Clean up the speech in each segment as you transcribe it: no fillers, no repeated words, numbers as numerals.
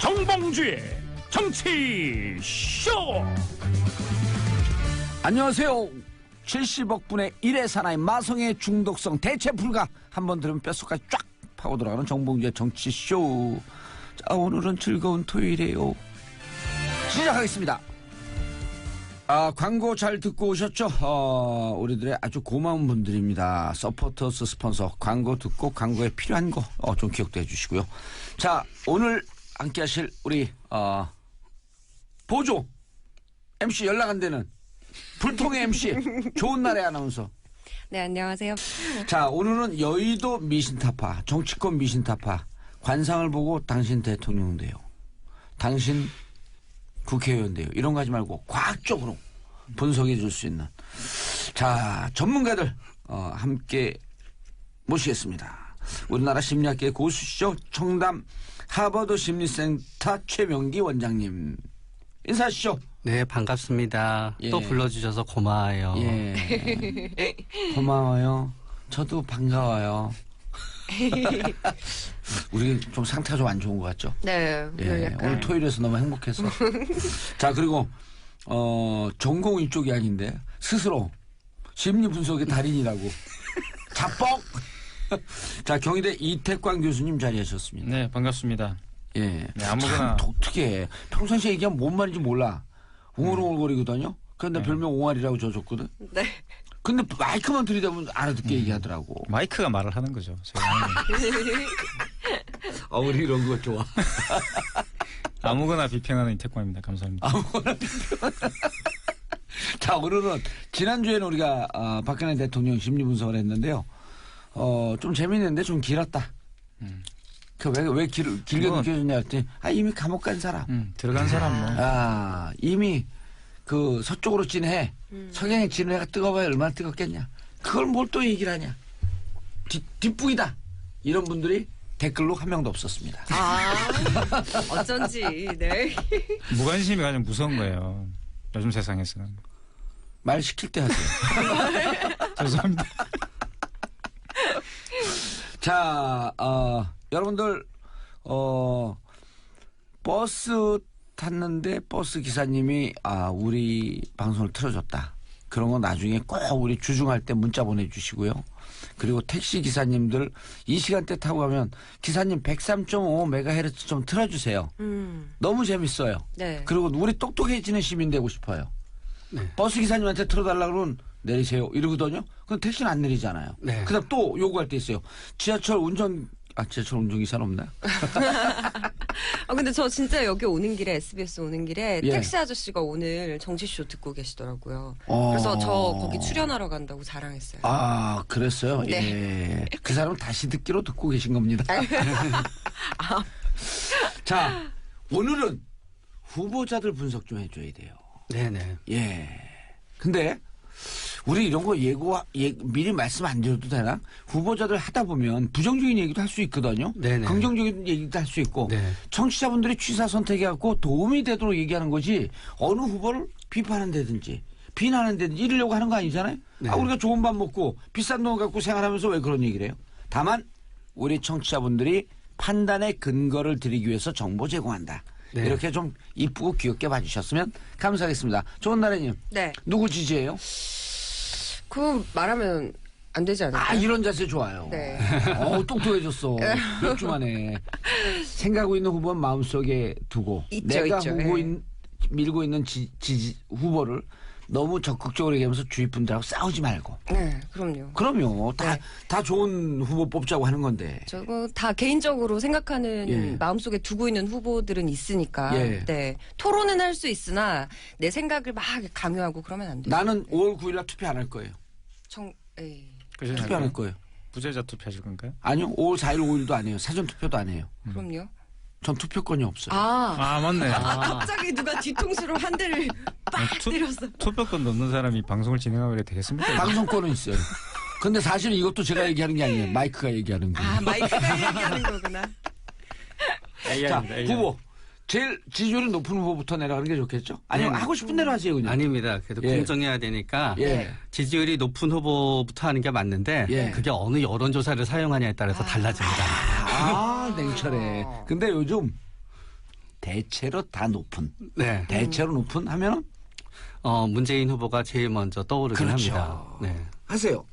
정봉주의 정치쇼. 안녕하세요. 70억 분의 1의 사나이 마성의 중독성 대체 불가. 한번 들으면 뼛속까지 쫙 파고 들어가는 정봉주의 정치쇼. 자, 오늘은 즐거운 토요일이에요. 시작하겠습니다. 광고 잘 듣고 오셨죠? 우리들의 아주 고마운 분들입니다. 서포터스 스폰서. 광고 듣고 광고에 필요한 거 좀 기억도 해주시고요. 자, 오늘 함께 하실 우리 보조 MC 연락 안 되는 불통의 MC 좋은 날의 아나운서. 네, 안녕하세요. 자, 오늘은 여의도 미신타파, 정치권 미신타파 관상을 보고 당신 대통령 돼요. 당신 국회의원 돼요. 이런 거 하지 말고 과학적으로 분석해 줄 수 있는 자 전문가들 함께 모시겠습니다. 우리나라 심리학계의 고수시죠. 청담 하버드 심리센터 최명기 원장님 인사하시죠. 네, 반갑습니다. 예. 또 불러주셔서 고마워요. 예. 고마워요. 저도 반가워요. 우리 좀 상태가 좀 안 좋은 것 같죠? 네, 예, 오늘 토요일에서 너무 행복해서. 자, 그리고 전공 이쪽이 아닌데 스스로 심리 분석의 달인이라고 자뻑. 자, 경희대 이태광 교수님 자리하셨습니다. 네, 반갑습니다. 예, 네, 아무거나. 참 독특해. 평상시에 얘기하면 뭔 말인지 몰라. 웅얼웅얼거리거든요. 그런데 별명 옹알이라고 줘줬거든. 네. 근데 마이크만 들이대면 알아듣게 얘기하더라고. 마이크가 말을 하는 거죠. 제가 우리 이런 거 좋아. 아무거나 비평하는 이태광입니다. 감사합니다. 아무거나 자, 오늘은 지난주에는 우리가 박근혜 대통령 심리 분석을 했는데요. 좀 재밌는데 좀 길었다. 왜 길게 느껴졌냐 했더니 이미 감옥 간 사람. 들어간 사람 뭐. 이미 그 서쪽으로 진해. 석양에 진해 해가 뜨거워야 얼마나 뜨겁겠냐. 그걸 뭘 또 얘기를 하냐. 뒷북이다. 이런 분들이 댓글로 한 명도 없었습니다. 어쩐지, 네. 무관심이 가장 무서운 거예요. 요즘 세상에서는. 말 시킬 때 하세요. 죄송합니다. 자, 여러분들, 버스 탔는데 버스 기사님이 우리 방송을 틀어줬다. 그런 거 나중에 꼭 우리 주중할 때 문자 보내주시고요. 그리고 택시 기사님들 이 시간대 타고 가면 기사님 103.5MHz 좀 틀어주세요. 너무 재밌어요. 네. 그리고 우리 똑똑해지는 시민 되고 싶어요. 네. 버스 기사님한테 틀어달라 그러면 내리세요 이러거든요. 그럼 택시는 안 내리잖아요. 네. 그다음 또 요구할 때 있어요. 지하철 운전기사는 없나? 근데 저 진짜 여기 오는 길에, SBS 오는 길에 예. 택시 아저씨가 오늘 정치쇼 듣고 계시더라고요. 그래서 저 거기 출연하러 간다고 자랑했어요. 그랬어요? 네. 예. 그 사람은 다시 듣기로 듣고 계신 겁니다. 자, 오늘은 후보자들 분석 좀 해줘야 돼요. 네네. 예. 근데 우리 이런 거 미리 말씀 안 드려도 되나? 후보자들 하다 보면 부정적인 얘기도 할 수 있거든요. 네네. 긍정적인 얘기도 할 수 있고. 네. 청취자분들이 취사 선택해갖고 도움이 되도록 얘기하는 거지 어느 후보를 비판한다든지 비난한다든지 이러려고 하는 거 아니잖아요. 네. 우리가 좋은 밥 먹고 비싼 돈 갖고 생활하면서 왜 그런 얘기를 해요? 다만 우리 청취자분들이 판단의 근거를 드리기 위해서 정보 제공한다. 네. 이렇게 좀 이쁘고 귀엽게 봐주셨으면 감사하겠습니다. 좋은 날에님. 네. 누구 지지해요? 그거 말하면 안 되지 않을까요? 이런 자세 좋아요. 네. 똑똑해졌어. 몇 주 만에. 생각하고 있는 후보는 마음속에 두고 있죠, 내가 있죠. 밀고 있는 후보를 너무 적극적으로 얘기하면서 주위 분들하고 싸우지 말고. 네, 그럼요. 그럼요. 네. 다 좋은 후보 뽑자고 하는 건데. 저거 다 개인적으로 생각하는 예. 마음속에 두고 있는 후보들은 있으니까. 예. 네. 토론은 할 수 있으나 내 생각을 막 강요하고 그러면 안 돼요. 나는 5월 9일날 투표 안 할 거예요. 투표 안 할 거예요. 부재자 투표하실 건가요? 아니요. 5월 4일 5일도 안 해요. 사전 투표도 안 해요. 그럼요. 전 투표권이 없어요. 맞네. 갑자기 누가 뒤통수로 한 대를 빡 때렸어. 투표권 넘는 사람이 방송을 진행하고 이래 되겠습니까? 방송권은 있어요. 근데 사실 이것도 제가 얘기하는 게 아니에요. 마이크가 얘기하는 거예요. 마이크가 얘기하는 거구나. 자, 후보. 제일 지지율이 높은 후보부터 내려가는 게 좋겠죠? 아니면 하고 싶은 대로 하세요, 그냥. 아닙니다. 그래도 예. 공정해야 되니까 예. 지지율이 높은 후보부터 하는 게 맞는데 예. 그게 어느 여론조사를 사용하냐에 따라서 달라집니다. 냉철해. 근데 요즘 대체로 다 높은. 네. 대체로 높은 하면은 문재인 후보가 제일 먼저 떠오르긴 그렇죠. 합니다. 네. 하세요.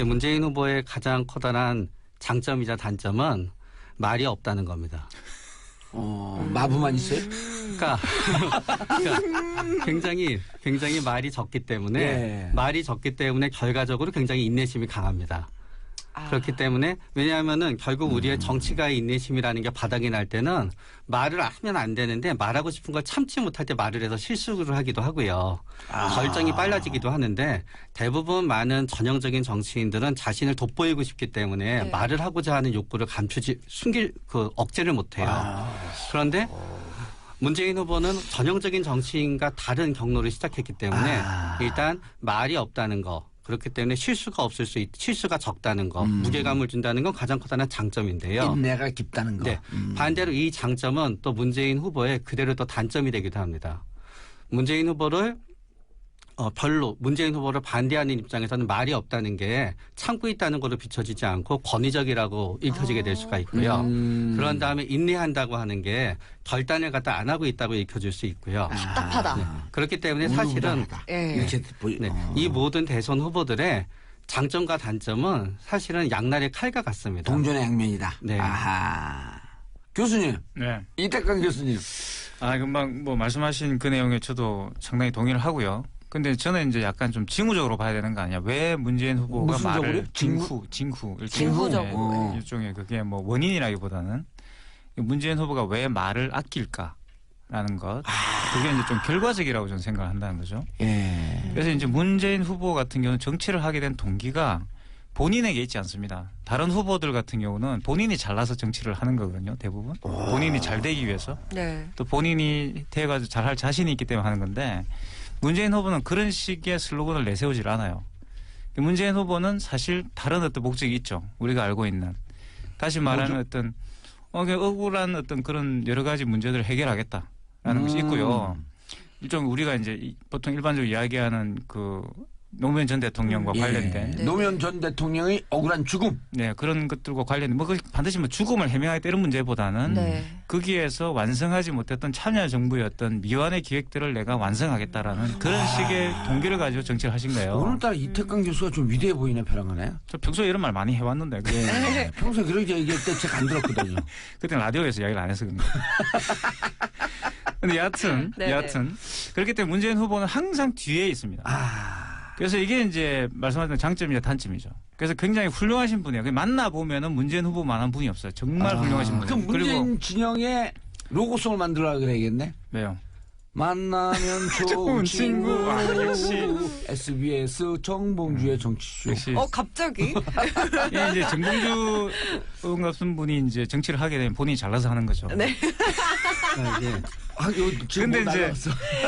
문재인 후보의 가장 커다란 장점이자 단점은 말이 없다는 겁니다. 마부만 있어요? 그러니까 굉장히 말이 적기 때문에 예. 말이 적기 때문에 결과적으로 굉장히 인내심이 강합니다. 그렇기 때문에 왜냐하면은 결국 우리의 정치가의 인내심이라는 게 바닥이 날 때는 말을 하면 안 되는데 말하고 싶은 걸 참지 못할 때 말을 해서 실수를 하기도 하고요. 결정이 빨라지기도 하는데 대부분 많은 전형적인 정치인들은 자신을 돋보이고 싶기 때문에 네. 말을 하고자 하는 욕구를 억제를 못해요. 그런데 문재인 후보는 전형적인 정치인과 다른 경로를 시작했기 때문에 일단 말이 없다는 거. 그렇기 때문에 실수가 적다는 거, 무게감을 준다는 건 가장 커다란 장점인데요. 인내가 깊다는 거. 네. 반대로 이 장점은 또 문재인 후보의 그대로 또 단점이 되기도 합니다. 문재인 후보를 반대하는 입장에서는 말이 없다는 게 참고 있다는 걸로 비춰지지 않고 권위적이라고 읽혀지게 될 수가 있고요. 그런 다음에 인내한다고 하는 게 결단을 갖다 안 하고 있다고 읽혀질 수 있고요. 답답하다. 네. 그렇기 때문에 사실은 예. 이렇게 네. 이 모든 대선 후보들의 장점과 단점은 사실은 양날의 칼과 같습니다. 동전의 양면이다. 네. 아하. 교수님, 네. 이태강 교수님. 금방 뭐 말씀하신 그 내용에 저도 상당히 동의를 하고요. 근데 저는 이제 약간 좀 징후적으로 봐야 되는 거 아니야. 왜 문재인 후보가 무슨 말을 적으로요? 징후 징후적으로. 일종의 그게 뭐 원인이라기보다는 문재인 후보가 왜 말을 아낄까라는 것. 그게 이제 좀 결과적이라고 저는 생각을 한다는 거죠. 예. 그래서 이제 문재인 후보 같은 경우는 정치를 하게 된 동기가 본인에게 있지 않습니다. 다른 후보들 같은 경우는 본인이 잘나서 정치를 하는 거거든요. 대부분. 본인이 잘 되기 위해서. 네. 또 본인이 돼가지고 잘할 자신이 있기 때문에 하는 건데 문재인 후보는 그런 식의 슬로건을 내세우질 않아요. 문재인 후보는 사실 다른 어떤 목적이 있죠. 우리가 알고 있는. 다시 말하는 어떤 억울한 어떤 그런 여러 가지 문제들을 해결하겠다라는 것이 있고요. 일종 우리가 이제 보통 일반적으로 이야기하는 그 노무현 전 대통령과 관련된 네. 노무현 전 대통령의 억울한 죽음. 네, 그런 것들과 관련된 반드시 죽음을 해명하겠다 이런 문제보다는 네. 거기에서 완성하지 못했던 참여정부의 어떤 미완의 기획들을 내가 완성하겠다라는 그런 식의 동기를 가지고 정치를 하신 거예요. 오늘따라 이태강 교수가 좀 위대해 보이네, 벼랑하네. 저 평소에 이런 말 많이 해왔는데 예. 평소에 그렇게 얘기할 때 제가 안 들었거든요. 그때 라디오에서 이야기를 안 해서 그런 거예요. 근데 여하튼 그렇기 때문에 문재인 후보는 항상 뒤에 있습니다. 그래서 이게 이제 말씀하신 장점이자 단점이죠. 그래서 굉장히 훌륭하신 분이에요. 만나보면은 문재인 후보만한 분이 없어요. 정말 훌륭하신 분이에요. 그럼 문재인 진영의 로고송을 만들어라 그래야겠네. 왜요? 만나면 좋은 좋은 친구. 친구. 역시. SBS 정봉주의 정치쇼. 역시 갑자기? 이게 이제 정봉주 의원 같은 분이 이제 정치를 하게 되면 본인이 잘나서 하는 거죠. 네. 근데 이제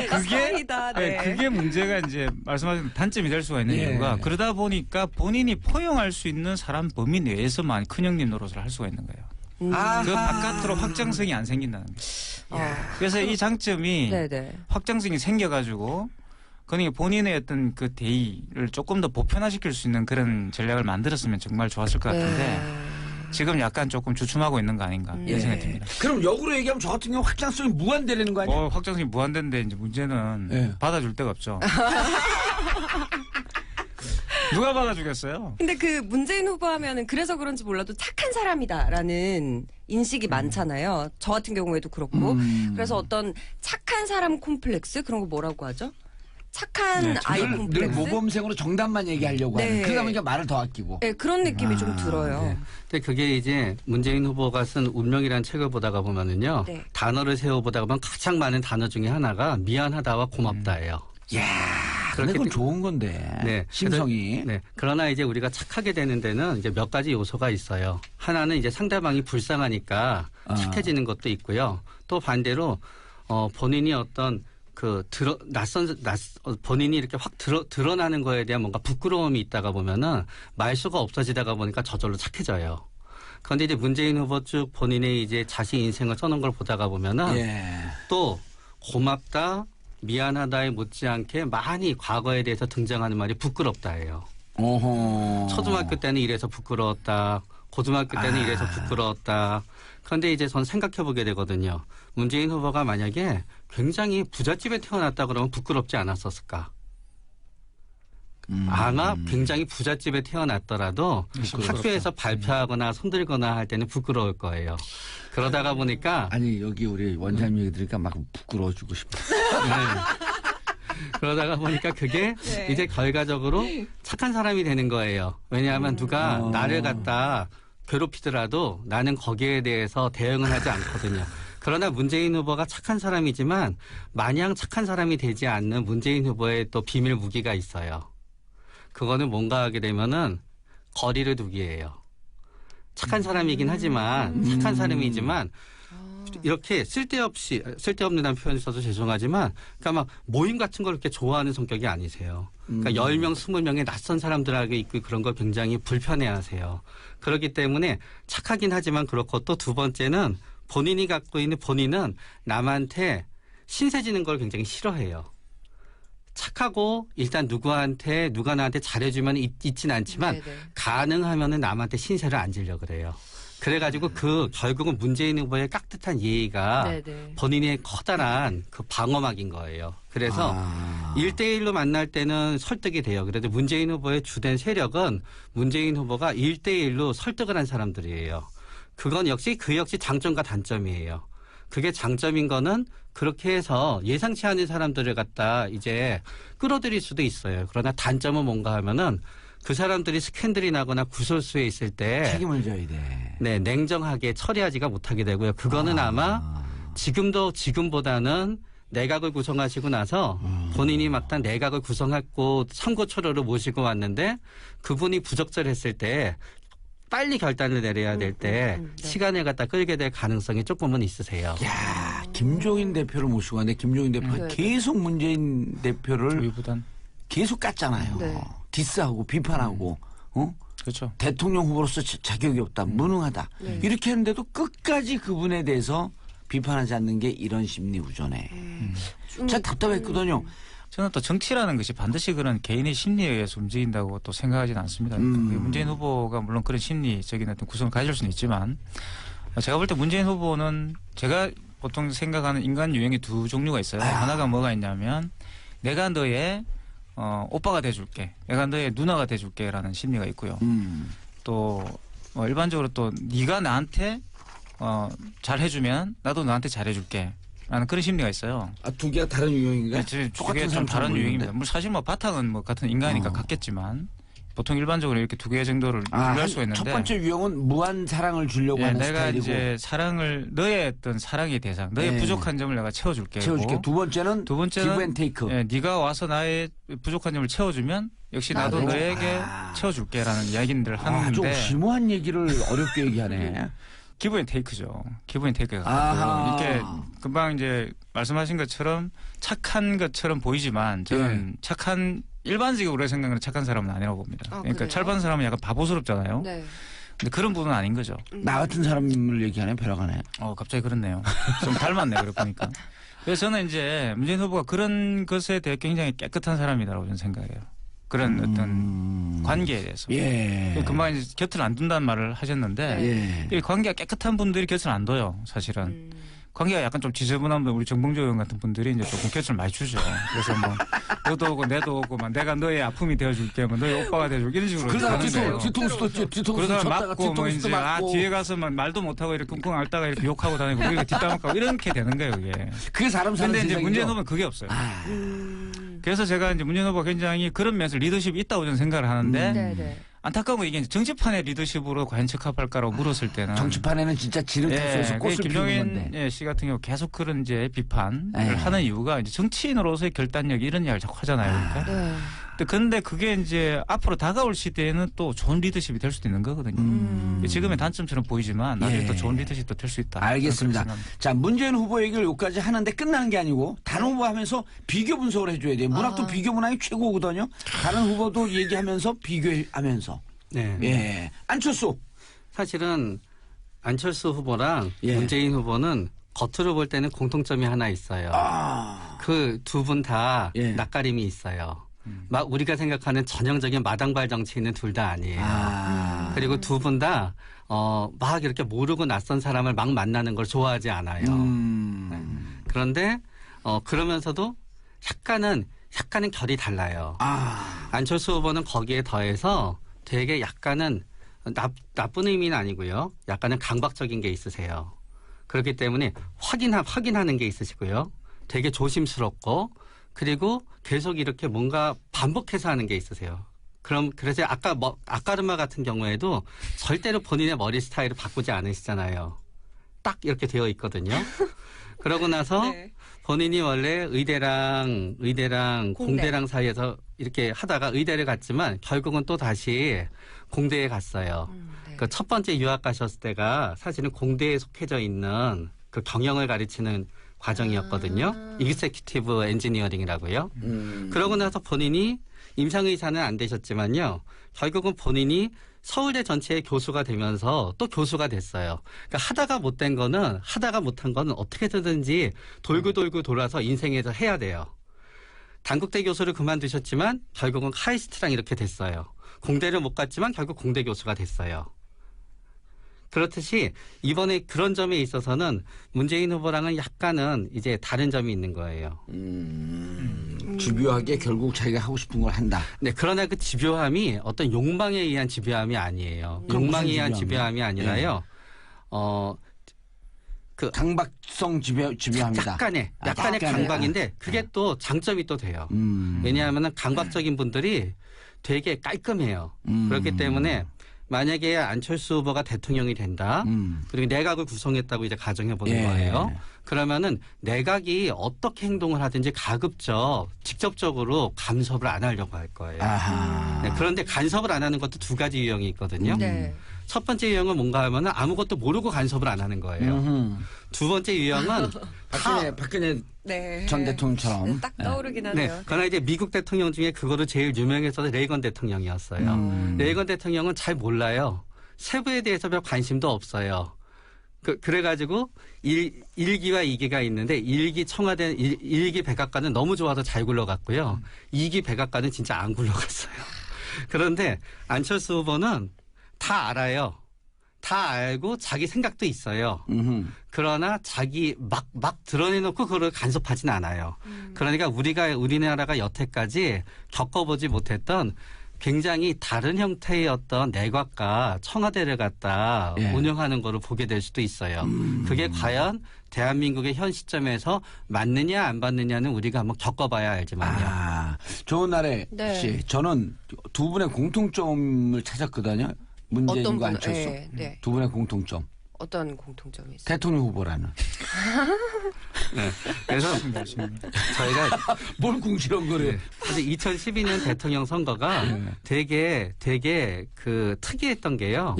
그게 사랑이다. 네. 그게 문제가 이제 말씀하신 단점이 될 수가 있는 예. 이유가 그러다 보니까 본인이 포용할 수 있는 사람 범위 내에서만 큰형님 노릇을 할 수가 있는 거예요. 그 바깥으로 확장성이 안 생긴다는 거예요. 그래서 이 장점이 네네. 확장성이 생겨가지고 그러니까 본인의 어떤 그 대의를 조금 더 보편화시킬 수 있는 그런 전략을 만들었으면 정말 좋았을 것 같은데 지금 약간 조금 주춤하고 있는 거 아닌가 이런 생각이 듭니다. 그럼 역으로 얘기하면 저 같은 경우 확장성이 무한대라는 거 아니에요? 확장성이 무한대인데 이제 문제는 예. 받아줄 데가 없죠. 누가 받아주겠어요? 근데 그 문재인 후보 하면은 그래서 그런지 몰라도 착한 사람이다라는 인식이 많잖아요. 저 같은 경우에도 그렇고. 그래서 어떤 착한 사람 콤플렉스 그런 거 뭐라고 하죠? 착한 네, 아이 늘 콤플렉스. 모범생으로 정답만 얘기하려고 하는. 네. 그러다 보니까 말을 더 아끼고. 네, 그런 느낌이 좀 들어요. 네. 근데 그게 이제 문재인 후보가 쓴 운명이라는 책을 보다가 보면은요. 네. 단어를 세워보다가 보면 가장 많은 단어 중에 하나가 미안하다와 고맙다예요. 야, 근데 그건 좋은 건데. 네. 심성이. 네. 그러나 이제 우리가 착하게 되는 데는 이제 몇 가지 요소가 있어요. 하나는 이제 상대방이 불쌍하니까 착해지는 것도 있고요. 또 반대로 본인이 어떤 본인이 이렇게 확 드러나는 거에 대한 뭔가 부끄러움이 있다가 보면은 말수가 없어지다가 보니까 저절로 착해져요. 그런데 이제 문재인 후보 쭉 본인의 이제 자신 인생을 써놓은 걸 보다가 보면은 또 고맙다, 미안하다에 못지않게 많이 과거에 대해서 등장하는 말이 부끄럽다예요. 어허. 초등학교 때는 이래서 부끄러웠다. 고등학교 때는 이래서 부끄러웠다. 그런데 이제 전 생각해보게 되거든요. 문재인 후보가 만약에 굉장히 부잣집에 태어났다 그러면 부끄럽지 않았었을까? 아마 굉장히 부잣집에 태어났더라도 학교에서 발표하거나 손들거나 할 때는 부끄러울 거예요. 그러다가 보니까 아니 여기 우리 원장님 얘기 들으니까 막 부끄러워지고 싶어. 그러다가 보니까 그게 네. 이제 결과적으로 착한 사람이 되는 거예요. 왜냐하면 누가 나를 갖다 괴롭히더라도 나는 거기에 대해서 대응을 하지 않거든요. 그러나 문재인 후보가 착한 사람이지만 마냥 착한 사람이 되지 않는 문재인 후보의 또 비밀 무기가 있어요. 그거는 뭔가 하게 되면은 거리를 두기예요. 착한 사람이긴 하지만 착한 사람이지만 이렇게 쓸데없는 표현을 써서 죄송하지만 그러니까 막 모임 같은 걸 그렇게 좋아하는 성격이 아니세요. 그러니까 10명, 20명의 낯선 사람들하고 있고 그런 걸 굉장히 불편해하세요. 그렇기 때문에 착하긴 하지만 그렇고 또 두 번째는 본인이 갖고 있는 본인은 남한테 신세지는 걸 굉장히 싫어해요. 착하고 일단 누가 나한테 잘해주면 있진 않지만 네네. 가능하면은 남한테 신세를 안 지려 그래요. 그래가지고 결국은 문재인 후보의 깍듯한 예의가 네네. 본인의 커다란 그 방어막인 거예요. 그래서 1대1로 만날 때는 설득이 돼요. 그래도 문재인 후보의 주된 세력은 문재인 후보가 1대1로 설득을 한 사람들이에요. 그건 역시 장점과 단점이에요. 그게 장점인 거는 그렇게 해서 예상치 않은 사람들을 갖다 이제 끌어들일 수도 있어요. 그러나 단점은 뭔가 하면은 그 사람들이 스캔들이 나거나 구설수에 있을 때 책임을 져야 돼. 네, 냉정하게 처리하지가 못하게 되고요. 그거는 아마 지금보다는 내각을 구성하시고 나서 본인이 막상 내각을 구성했고 선거초로를 모시고 왔는데 그분이 부적절했을 때 빨리 결단을 내려야 될 때 네. 시간을 갖다 끌게 될 가능성이 조금은 있으세요. 야, 김종인 대표를 모시고 왔는데 김종인 대표가 네. 계속 문재인 대표를 우유부단. 계속 깠잖아요. 네. 디스하고 비판하고 그렇죠. 대통령 후보로서 자격이 없다. 무능하다. 네. 이렇게 했는데도 끝까지 그분에 대해서 비판하지 않는 게 이런 심리 구조네. 진짜 답답했거든요. 저는 또 정치라는 것이 반드시 그런 개인의 심리에 의해서 움직인다고 또 생각하지는 않습니다. 문재인 후보가 물론 그런 심리적인 어떤 구성을 가질 수는 있지만 제가 볼 때 문재인 후보는 제가 보통 생각하는 인간 유형이 두 종류가 있어요. 하나가 뭐가 있냐면 내가 너의 오빠가 돼줄게. 내가 너의 누나가 돼줄게라는 심리가 있고요. 또 일반적으로 또 네가 나한테 잘해주면 나도 너한테 잘해줄게. 라는 그런 심리가 있어요. 두 개가 다른 유형인가요? 네, 두 개가 좀 다른 유형입니다. 뭐 사실 뭐 바탕은 뭐 같은 인간이니까 같겠지만 보통 일반적으로 이렇게 두 개 정도를 분류할 수가 있는데 첫 번째 유형은 무한 사랑을 주려고 하는 내가 스타일이고 이제 너의 어떤 사랑의 대상, 너의 네. 부족한 점을 내가 채워줄게. 채워줄게. 두 번째는 기브 앤 테이크. 네가 와서 나의 부족한 점을 채워주면 역시 나도 너에게 채워줄게라는 이야기들을 하는데 좀 심오한 얘기를 어렵게 얘기하네. 기브 앤 테이크죠. 기브 앤 테이크가 아하. 이렇게 금방 이제 말씀하신 것처럼 착한 것처럼 보이지만 저는 착한 일반적으로 생각하는 착한 사람은 아니라고 봅니다. 그러니까 그래요? 철반 사람은 약간 바보스럽잖아요. 네. 근데 그런 분은 아닌 거죠. 나 같은 사람을 얘기하네. 벼락하네. 갑자기 그렇네요. 좀 닮았네, 그래 보니까. 그래서 저는 이제 문재인 후보가 그런 것에 대해 굉장히 깨끗한 사람이라고 저는 생각해요. 그런 어떤 관계에 대해서. 예. 금방 이제 곁을 안 둔다는 말을 하셨는데, 예. 이 관계가 깨끗한 분들이 곁을 안 둬요, 사실은. 관계가 약간 좀 지저분한 분, 우리 정봉조 의원 같은 분들이 이제 조금 곁을 많이 주죠. 그래서 뭐, 너도 오고 내도 오고, 막 내가 너의 아픔이 되어줄게, 뭐 너의 오빠가 되어줄게, 이런 식으로. 그러다가 가는 거예요. 뒤통수도 뒤통수 그러다가 쳤다가 맞고 뭐 뒤통수도 이제 맞고. 뒤에 가서 막 말도 못하고 이렇게 끙끙 앓다가 이렇게 욕하고 다니고 우리가 뒷담화 까고 이렇게 되는 거예요, 그게. 그게 사람 사는 근데 이제 세상이죠. 문재인 후보는 그게 없어요. 그래서 제가 이제 문재인 후보가 굉장히 그런 면에서 리더십이 있다고 저는 생각을 하는데 네네. 안타까운 건 이게 이제 정치판의 리더십으로 과연 적합할까라고 물었을 때는 정치판에는 진짜 지름타수에서 꽃을 피우는 건데. 김종인 씨 같은 경우 계속 그런 이제 비판을 예. 하는 이유가 이제 정치인으로서의 결단력 이런 이야기를 자꾸 하잖아요. 그러니까. 네. 근데 그게 이제 앞으로 다가올 시대에는 또 좋은 리더십이 될 수도 있는 거거든요. 지금의 단점처럼 보이지만 나중에 예. 또 좋은 리더십도 될 수 있다. 알겠습니다. 저는 그렇게 생각합니다. 자, 문재인 후보 얘기를 여기까지 하는데 끝나는 게 아니고 다른 후보 하면서 비교 분석을 해줘야 돼요. 문학도 비교 문학이 최고거든요. 다른 후보도 얘기하면서 비교하면서. 네. 예. 안철수. 사실은 안철수 후보랑 예. 문재인 후보는 겉으로 볼 때는 공통점이 하나 있어요. 그 두 분 다 예. 낯가림이 있어요. 막 우리가 생각하는 전형적인 마당발 정치인은 둘 다 아니에요. 그리고 두 분 다 막 이렇게 모르고 낯선 사람을 막 만나는 걸 좋아하지 않아요. 네. 그런데 그러면서도 약간은 결이 달라요. 안철수 후보는 거기에 더해서 되게 약간은 나쁜 의미는 아니고요. 약간은 강박적인 게 있으세요. 그렇기 때문에 확인하는 게 있으시고요. 되게 조심스럽고 그리고 계속 이렇게 뭔가 반복해서 하는 게 있으세요. 그래서 아까르마 같은 경우에도 절대로 본인의 머리 스타일을 바꾸지 않으시잖아요. 딱 이렇게 되어 있거든요. 그러고 나서 네. 본인이 원래 의대랑 공대랑 사이에서 이렇게 하다가 의대를 갔지만 결국은 또 다시 공대에 갔어요. 네. 그 첫 번째 유학 가셨을 때가 사실은 공대에 속해져 있는 그 경영을 가르치는 과정이었거든요. 익세큐티브 엔지니어링이라고요. 그러고 나서 본인이 임상의사는 안 되셨지만요. 결국은 본인이 서울대 전체의 교수가 되면서 또 교수가 됐어요. 그러니까 하다가 못한 거는 어떻게든지 돌고 돌아서 인생에서 해야 돼요. 단국대 교수를 그만두셨지만 결국은 카이스트랑 이렇게 됐어요. 공대를 못 갔지만 결국 공대 교수가 됐어요. 그렇듯이 이번에 그런 점에 있어서는 문재인 후보랑은 약간은 이제 다른 점이 있는 거예요. 집요하게 결국 자기가 하고 싶은 걸 한다. 네, 그러나 그 집요함이 어떤 욕망에 의한 집요함이 아니에요. 욕망에 의한 집요함이 아니라요. 강박성 집요합니다. 약간의 강박인데 그게 또 장점이 또 돼요. 왜냐하면 강박적인 분들이 되게 깔끔해요. 그렇기 때문에 만약에 안철수 후보가 대통령이 된다. 그리고 내각을 구성했다고 이제 가정해 보는 거예요. 그러면은 내각이 어떻게 행동을 하든지 가급적 직접적으로 간섭을 안 하려고 할 거예요. 네, 그런데 간섭을 안 하는 것도 두 가지 유형이 있거든요. 네. 첫 번째 유형은 뭔가 하면은 아무것도 모르고 간섭을 안 하는 거예요. 두 번째 유형은 박근혜 네. 전 대통령처럼. 네, 딱 떠오르긴 하네요. 네. 그러나 이제 미국 대통령 중에 그거로 제일 유명했어서 레이건 대통령이었어요. 레이건 대통령은 잘 몰라요. 세부에 대해서 별 관심도 없어요. 그래가지고 1기와 2기가 있는데 1기 청와대 1기 백악관은 너무 좋아서 잘 굴러갔고요. 2기 백악관은 진짜 안 굴러갔어요. 그런데 안철수 후보는 다 알아요. 다 알고 자기 생각도 있어요. 그러나 자기 막 드러내놓고 그걸 간섭하진 않아요. 그러니까 우리나라가 여태까지 겪어보지 못했던 굉장히 다른 형태의 어떤 내각과 청와대를 갖다 운영하는 거를 보게 될 수도 있어요. 그게 과연 대한민국의 현 시점에서 맞느냐 안 맞느냐는 우리가 한번 겪어봐야 알지만요. 좋은 날에 씨, 저는 두 분의 공통점을 찾았거든요. 문재인과 안철수. 네. 두 분의 공통점. 어떤 공통점이 있어요? 대통령 후보라는. 네. 그래서 저희가 뭘 궁시렁거려. 근데 2012년 대통령 선거가 되게 그 특이했던 게요.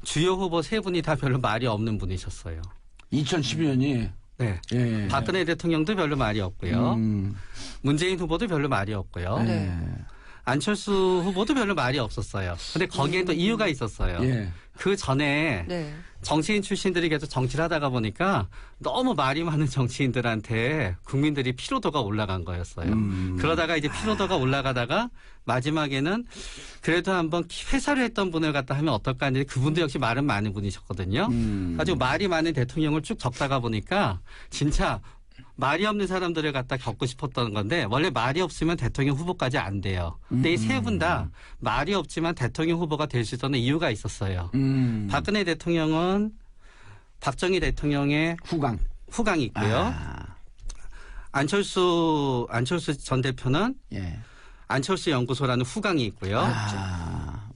주요 후보 세 분이 다 별로 말이 없는 분이셨어요. 2012년이. 네. 박근혜 대통령도 별로 말이 없고요. 문재인 후보도 별로 말이 없고요. 안철수 후보도 별로 말이 없었어요. 근데 거기에 또 이유가 있었어요. 그 전에 정치인 출신들이 계속 정치를 하다가 보니까 너무 말이 많은 정치인들한테 국민들이 피로도가 올라간 거였어요. 그러다가 이제 피로도가 올라가다가 마지막에는 그래도 한번 회사를 했던 분을 갖다 하면 어떨까 했는데 그분도 역시 말은 많은 분이셨거든요. 아주 말이 많은 대통령을 쭉 적다가 보니까 진짜 말이 없는 사람들을 갖다 겪고 싶었던 건데 원래 말이 없으면 대통령 후보까지 안 돼요. 근데 이 세 분 다 말이 없지만 대통령 후보가 될 수 있었던 이유가 있었어요. 박근혜 대통령은 박정희 대통령의 후광이 있고요. 안철수 전 대표는 안철수 연구소라는 후광이 있고요.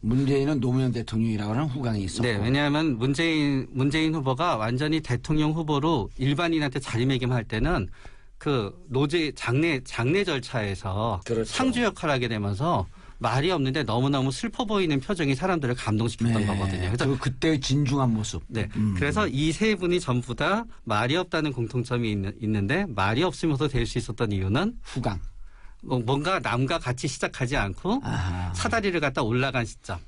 문재인은 노무현 대통령이라고 하는 후광이 있었고. 네, 왜냐하면 문재인 후보가 완전히 대통령 후보로 일반인한테 자리매김할 때는 그 장례 절차에서 상주 역할을 하게 되면서 말이 없는데 너무너무 슬퍼 보이는 표정이 사람들을 감동시켰던 거거든요. 그래서 그때의 진중한 모습. 네. 그래서 이 세 분이 전부 다 말이 없다는 공통점이 있는데 말이 없으면서 될 수 있었던 이유는 후광. 뭔가 남과 같이 시작하지 않고 사다리를 갖다 올라간 시점.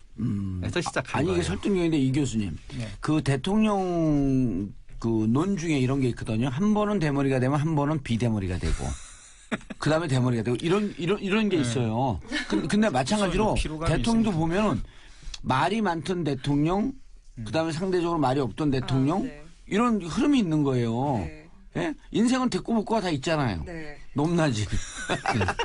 에서 시작한 거예요. 이게 설득력인데 이 교수님. 그 대통령 그 논 중에 이런 게 있거든요. 한 번은 대머리가 되면 한 번은 비대머리가 되고. 그 다음에 대머리가 되고 이런 게 있어요. 근데 마찬가지로 대통령도 보면은 말이 많던 대통령, 그다음에 상대적으로 말이 없던 대통령 네. 이런 흐름이 있는 거예요. 네. 예? 인생은 대꾸복구가 다 있잖아요. 네. 높낮이.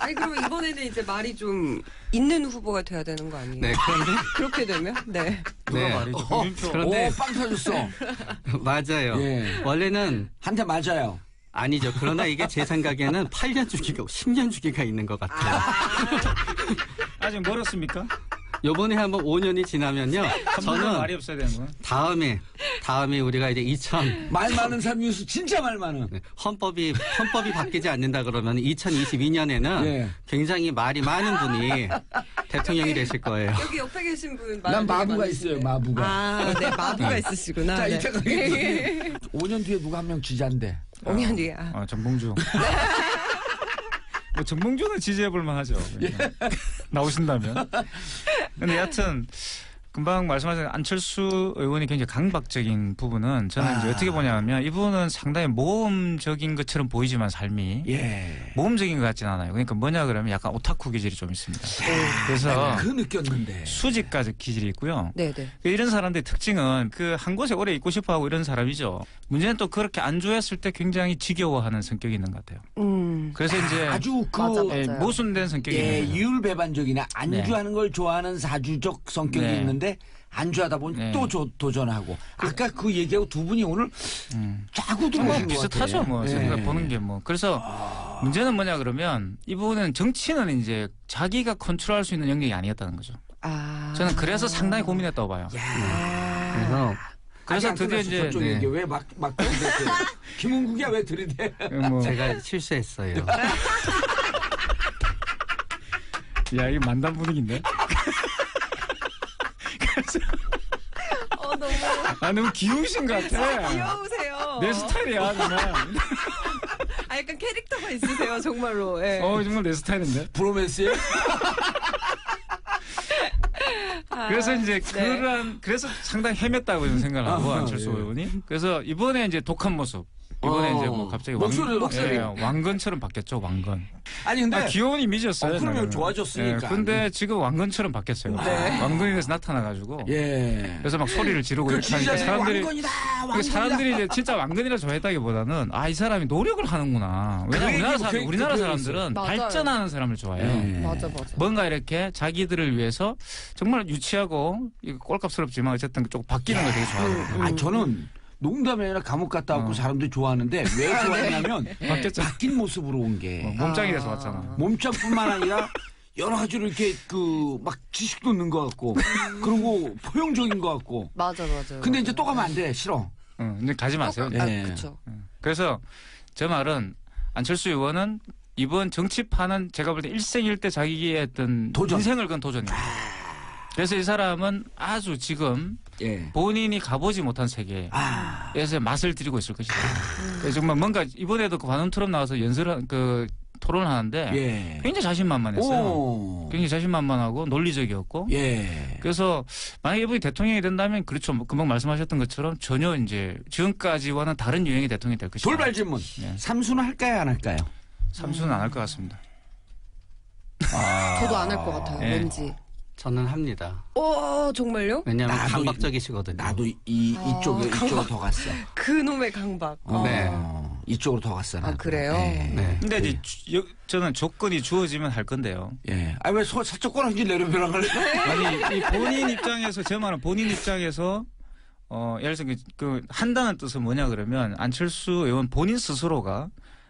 아니 그러면 이번에는 이제 말이 좀 있는 후보가 돼야 되는 거 아니에요? 네, 그런데 그렇게 되면 네. 그거 네. 말이죠. 홍준표. 그런데- 오, 빵 터졌어. 맞아요. 예. 원래는 한 대 맞아요. 아니죠. 그러나 이게 제 생각에는 8년 주기가 10년 주기가 있는 것 같아요. 아직 멀었습니까? 요번에 한번 5년이 지나면요. 저는 말이 저는 없어야 되는 거야. 다음에 우리가 이제 2000 말 많은 사람 뉴스 진짜 말 많은. 네, 헌법이 바뀌지 않는다 그러면 2022년에는 예. 굉장히 말이 많은 분이 대통령이 되실 거예요. 여기 옆에 계신 분 난 마부가 있어요. 마부가. 아, 네, 마부가 있으시구나. 자, 네. 이따가 5년 뒤에 누가 한 명 지지한대. 5년 뒤에. 정봉주. 뭐 정봉주는 지지해볼 만하죠. 나오신다면. 근데 여하튼 금방 말씀하신 안철수 의원이 굉장히 강박적인 부분은 저는 이제 어떻게 보냐면 이분은 상당히 모험적인 것처럼 보이지만 삶이 예. 모험적인 것 같진 않아요. 그러니까 뭐냐 그러면 약간 오타쿠 기질이 좀 있습니다. 그래서 그 느꼈는데. 수직가적 기질이 있고요. 네, 네. 이런 사람들의 특징은 그 한 곳에 오래 있고 싶어하고 이런 사람이죠. 문제는 또 그렇게 안주했을 때 굉장히 지겨워하는 성격이 있는 것 같아요. 음. 그래서 이제 아주 그 맞아, 예, 맞아요. 모순된 성격이 예, 있는 거죠. 이율배반적이나 안주하는 걸 좋아하는 사주적 성격이 네. 있는데 안주하다 보니 네. 또 도전하고 아까 그 얘기하고 두 분이 오늘 짜고 뭐 들어오신 것 비슷하죠, 같아요. 뭐 예. 생각 보는 게 뭐. 그래서 문제는 뭐냐 그러면 이분은 정치는 이제 자기가 컨트롤할 수 있는 영역이 아니었다는 거죠. 아. 저는 그래서 상당히 고민했다고 봐요. 그래서 그래서 아직 안 드디어 끝났어, 이제 저쪽 네. 얘기 왜막 들이대? 김은국이야 왜 들이대? 뭐 제가 실수했어요. 야, 이 만담 분위기인데. 너무 너무 귀여우신 것 같아. 귀여우세요. 내 스타일이야, 누나. 아, 약간 캐릭터가 있으세요, 정말로. 예. 정말 내 스타일인데. 브로맨스예요? 그래서 이제 네. 그래서 상당히 헤맸다고 저는 생각을 하고 안철수 예. 의원이. 그래서 이번에 이제 독한 모습. 이번에 이제 뭐 갑자기 목소리. 왕건처럼 바뀌었죠, 왕건. 아니 근데 귀여운 이미지였어요. 그러면 나는. 좋아졌으니까. 근데 지금 왕건처럼 바뀌었어요. 왕건이 돼서 나타나가지고. 예. 그래서 막 소리를 지르고 그 이렇게 하니까 기자들이 사람들이 왕건이다. 그 왕건이다. 사람들이 이제 진짜 왕건이라 좋아했다기보다는 이 사람이 노력을 하는구나. 그 왜냐면 얘기, 우리나라 그 사람들은 맞아요. 발전하는 사람을 좋아해요. 예. 맞아. 뭔가 이렇게 자기들을 위해서 정말 유치하고 이거 꼴값스럽지만 어쨌든 조금 바뀌는 걸 되게 좋아하거든요. 아 저는 농담이 아니라 감옥 갔다 왔고 사람들이 좋아하는데 왜 좋아했냐면 바뀌었죠. 바뀐 모습으로 온 게 몸짱이 돼서 왔잖아. 몸짱뿐만 아니라 여러 가지로 이렇게 그 막 지식도 는 것 같고 그리고 포용적인 것 같고 맞아. 근데 이제 또 가면 안 돼 싫어. 이제 가지 마세요. 예. 그렇죠. 그래서 제 말은 안철수 의원은 이번 정치판은 제가 볼 때 일생일대 자기의 어떤 도전. 인생을 건 도전이에요. 그래서 이 사람은 아주 지금 예. 본인이 가보지 못한 세계에서 맛을 들이고 있을 것이다. 그래서 정말 뭔가 이번에도 그 관훈 토론 나와서 토론을 하는데 예. 굉장히 자신만만했어요. 오. 굉장히 자신만만하고 논리적이었고. 예. 그래서 만약에 이분이 대통령이 된다면 그렇죠. 뭐 금방 말씀하셨던 것처럼 전혀 이제 지금까지와는 다른 유형의 대통령이 될 것이다. 돌발 질문. 네. 삼수는 할까요 안 할까요? 삼수는 안 할 것 같습니다. 저도 안 할 것 같아요. 예. 왠지. 저는 합니다. 정말요? 왜냐하면 나도 강박적이시거든요. 나도 이쪽으로 더 갔어. 그놈의 강박. 네. 이쪽으로 더 갔어. 나도. 그래요? 예. 네. 근데 이제 저는 조건이 주어지면 할 건데요. 예. 왜 사적 권한지 내려변을 아니, 이 본인 입장에서, 제 말은 본인 입장에서, 예를 들어서 한다는 뜻은 뭐냐 그러면 안철수 의원 본인 스스로가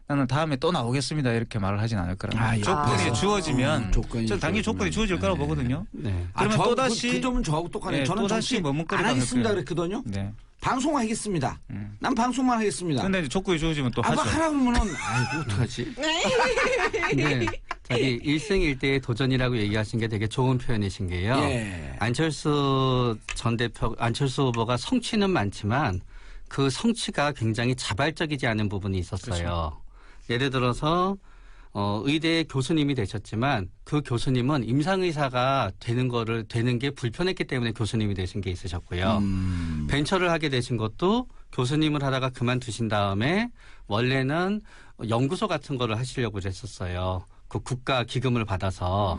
나는 다음에 또 나오겠습니다. 이렇게 말을 하진 않을 거라는 예. 조건이 주어지면, 조건이 저 당연히 조건이 주어질 거라고 네. 보거든요. 네. 그러면 저하고 또다시- 그 점은 저하고 똑같네요. 네, 저는 또다시 정치 머뭇거리다 안 하겠습니다 할 거예요. 그랬거든요. 네. 방송하겠습니다. 난 방송만 하겠습니다. 근데 이제 조건이 주어지면 또 뭐 하죠. 하라고 하면은 아이고 어떡하지? 근데 자기 일생일대의 도전이라고 얘기하신 게 되게 좋은 표현이신 게요. 예. 안철수 후보가 성취는 많지만 그 성취가 굉장히 자발적이지 않은 부분이 있었어요. 그렇죠. 예를 들어서 의대 교수님이 되셨지만 그 교수님은 임상의사가 되는 게 불편했기 때문에 교수님이 되신 게 있으셨고요. 벤처를 하게 되신 것도 교수님을 하다가 그만두신 다음에 원래는 연구소 같은 거를 하시려고 했었어요. 그 국가 기금을 받아서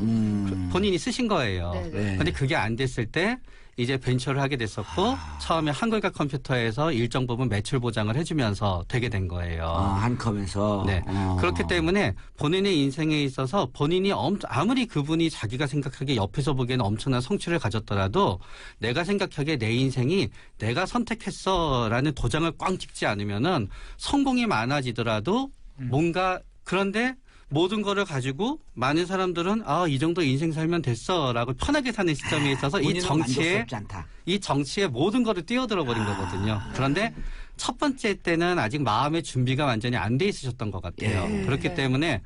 본인이 쓰신 거예요. 네, 네. 근데 그게 안 됐을 때 이제 벤처를 하게 됐었고 처음에 한글과 컴퓨터에서 일정 부분 매출 보장을 해주면서 되게 된 거예요. 한컴에서. 네. 그렇기 때문에 본인의 인생에 있어서 본인이 아무리 그분이 자기가 생각하기에 옆에서 보기에는 엄청난 성취를 가졌더라도 내가 생각하기에 내 인생이 내가 선택했어라는 도장을 꽝 찍지 않으면은 성공이 많아지더라도 뭔가 그런데 모든 거를 가지고 많은 사람들은 이 정도 인생 살면 됐어라고 편하게 사는 시점에 있어서 이 정치에 모든 거를 뛰어들어 버린 거거든요. 그런데 첫 번째 때는 아직 마음의 준비가 완전히 안 돼 있으셨던 것 같아요. 그렇기 때문에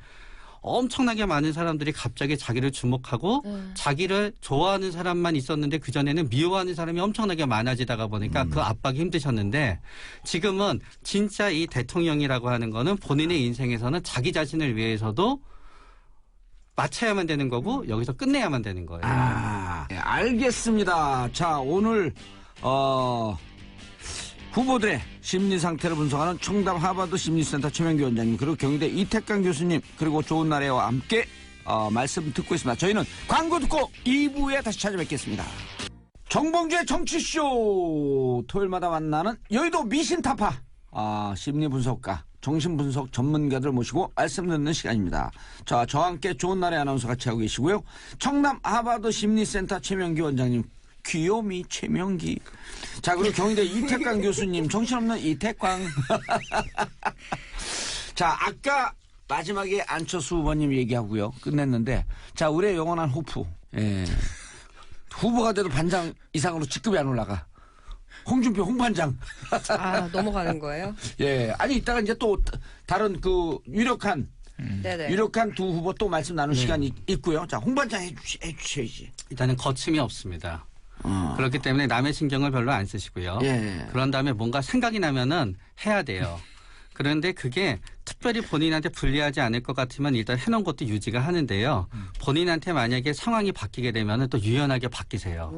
엄청나게 많은 사람들이 갑자기 자기를 주목하고 자기를 좋아하는 사람만 있었는데 그전에는 미워하는 사람이 엄청나게 많아지다가 보니까 그 압박이 힘드셨는데 지금은 진짜 이 대통령이라고 하는 거는 본인의 인생에서는 자기 자신을 위해서도 맞춰야만 되는 거고 여기서 끝내야만 되는 거예요. 네, 알겠습니다. 자, 오늘 후보들의 심리 상태를 분석하는 청담 하버드 심리센터 최명기 원장님 그리고 경희대 이태강 교수님 그리고 좋은 나라와 함께 말씀 듣고 있습니다. 저희는 광고 듣고 2부에 다시 찾아뵙겠습니다. 정봉주의 정치쇼 토요일마다 만나는 여의도 미신타파 심리분석가 정신분석 전문가들 모시고 말씀 듣는 시간입니다. 자, 저와 함께 좋은 날의 아나운서 같이 하고 계시고요. 청담 하버드 심리센터 최명기 원장님 귀요미 최명기. 자, 그리고 경희대 이태광 교수님 정신없는 이태광. 자, 아까 마지막에 안철수 후보님 얘기하고요 끝냈는데 자, 우리의 영원한 호프. 예. 후보가 돼도 반장 이상으로 직급이 안 올라가. 홍준표 홍반장. 넘어가는 거예요? 예. 아니 이따가 이제 또 다른 그 유력한 두 후보 또 말씀 나눌 시간이 있고요. 자, 홍반장 해주셔야지. 일단은 거침이 없습니다. 그렇기 때문에 남의 신경을 별로 안 쓰시고요. 예. 그런 다음에 뭔가 생각이 나면은 해야 돼요. 그런데 그게 특별히 본인한테 불리하지 않을 것 같으면 일단 해놓은 것도 유지가 하는데요. 본인한테 만약에 상황이 바뀌게 되면은 또 유연하게 바뀌세요.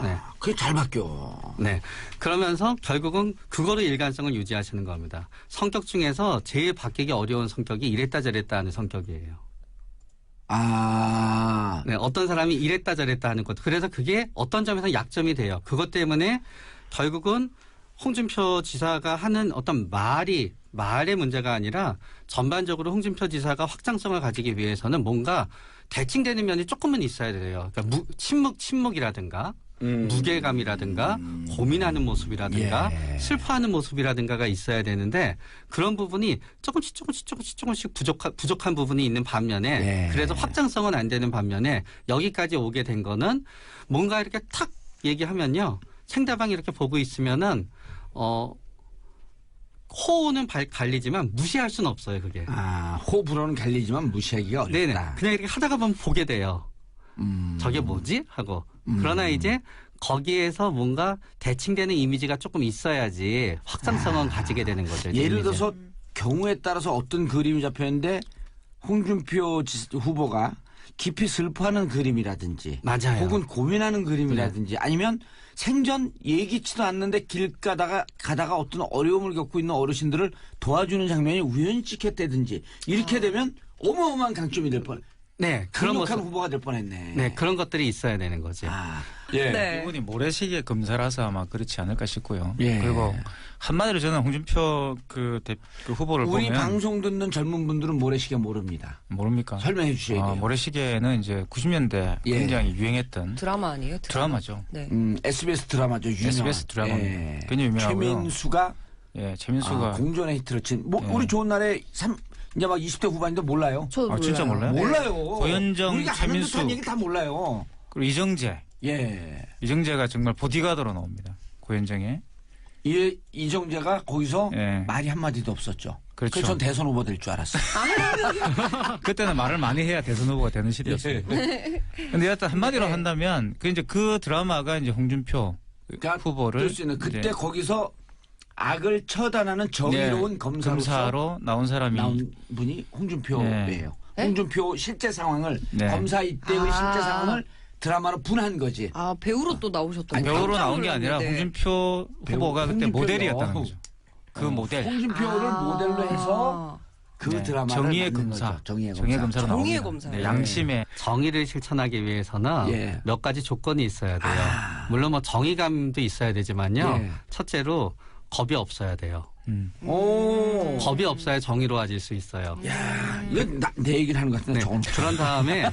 네. 그게 잘 바뀌어. 네. 그러면서 결국은 그거로 일관성을 유지하시는 겁니다. 성격 중에서 제일 바뀌기 어려운 성격이 이랬다 저랬다 하는 성격이에요. 네, 어떤 사람이 이랬다 저랬다 하는 것. 그래서 그게 어떤 점에서 약점이 돼요. 그것 때문에 결국은 홍준표 지사가 하는 어떤 말의 문제가 아니라 전반적으로 홍준표 지사가 확장성을 가지기 위해서는 뭔가 대칭되는 면이 조금은 있어야 돼요. 그러니까 침묵이라든가 무게감이라든가 고민하는 모습이라든가 슬퍼하는 모습이라든가가 있어야 되는데 그런 부분이 조금씩 부족한 부분이 있는 반면에 그래서 확장성은 안 되는 반면에 여기까지 오게 된 거는 뭔가 이렇게 탁 얘기하면요. 상대방이 이렇게 보고 있으면은 호흡은 갈리지만 무시할 수는 없어요. 그게. 호불호는 갈리지만 무시하기가 어렵다. 네네. 그냥 이렇게 하다가 보면 보게 돼요. 저게 뭐지? 하고. 그러나 이제 거기에서 뭔가 대칭되는 이미지가 조금 있어야지 확장성은 가지게 되는 거죠. 예를 들어서 경우에 따라서 어떤 그림이 잡혔는데 홍준표 후보가 깊이 슬퍼하는 그림이라든지 맞아요. 혹은 고민하는 그림이라든지 아니면 생전 예기치도 않는데 길 가다가 어떤 어려움을 겪고 있는 어르신들을 도와주는 장면이 우연히 찍혔다든지 이렇게 되면 어마어마한 강점이 될 뻔. 네, 그런 강력한 후보가 될 뻔했네. 네, 그런 것들이 있어야 되는 거죠. 네. 이분이 모래시계 검사라서 아마 그렇지 않을까 싶고요. 예. 그리고 한마디로 저는 홍준표 그 후보를 우리 보면 방송 듣는 젊은 분들은 모래시계 모릅니다. 모릅니까? 설명해 주셔야 돼요. 모래시계는 이제 90년대 굉장히 유행했던 드라마 아니에요? 드라마죠. 네. SBS 드라마죠. 유명한. SBS 드라마입니다. 굉장히 유명하고요. 최민수가 공존의 히트를 친. 우리 좋은 날에 이제 막 20대 후반인데 몰라요. 저 몰라요. 진짜 몰라요? 몰라요. 고현정, 우리가 아는 최민수. 듯한 얘기 다 몰라요. 그리고 이정재. 이정재가 정말 보디가드로 나옵니다. 고현정에. 이정재가 거기서 말이 한마디도 없었죠. 그렇죠. 그래서 전 대선 후보 될 줄 알았어요. 그때는 말을 많이 해야 대선 후보가 되는 시대였어요. 근데 여하튼 한마디로 한다면 그 드라마가 이제 홍준표 후보를 수 있는 그때 거기서 악을 처단하는 정의로운 검사로 나온 사람이 나온 분이 홍준표예요. 홍준표 실제 상황을 검사 이때의 실제 상황을 드라마로 분한 거지. 배우로 또 나오셨던 거예요? 배우로 나온 게 아니라 홍준표 후보가 그때 모델이었다는 거죠. 그 모델. 홍준표를 모델로 해서 그 네. 드라마를 정의의 만든 검사. 거죠. 정의의 정의의 검사. 검사로 정의의 나옵니다. 검사. 네, 양심의 정의를 실천하기 위해서는 예. 몇 가지 조건이 있어야 돼요. 물론 뭐 정의감도 있어야 되지만요. 예. 첫째로 겁이 없어야 돼요. 오. 겁이 없어야 정의로워질 수 있어요. 야, 이거 내 얘기를 하는 것 같은데 네. 저건 그런 다음에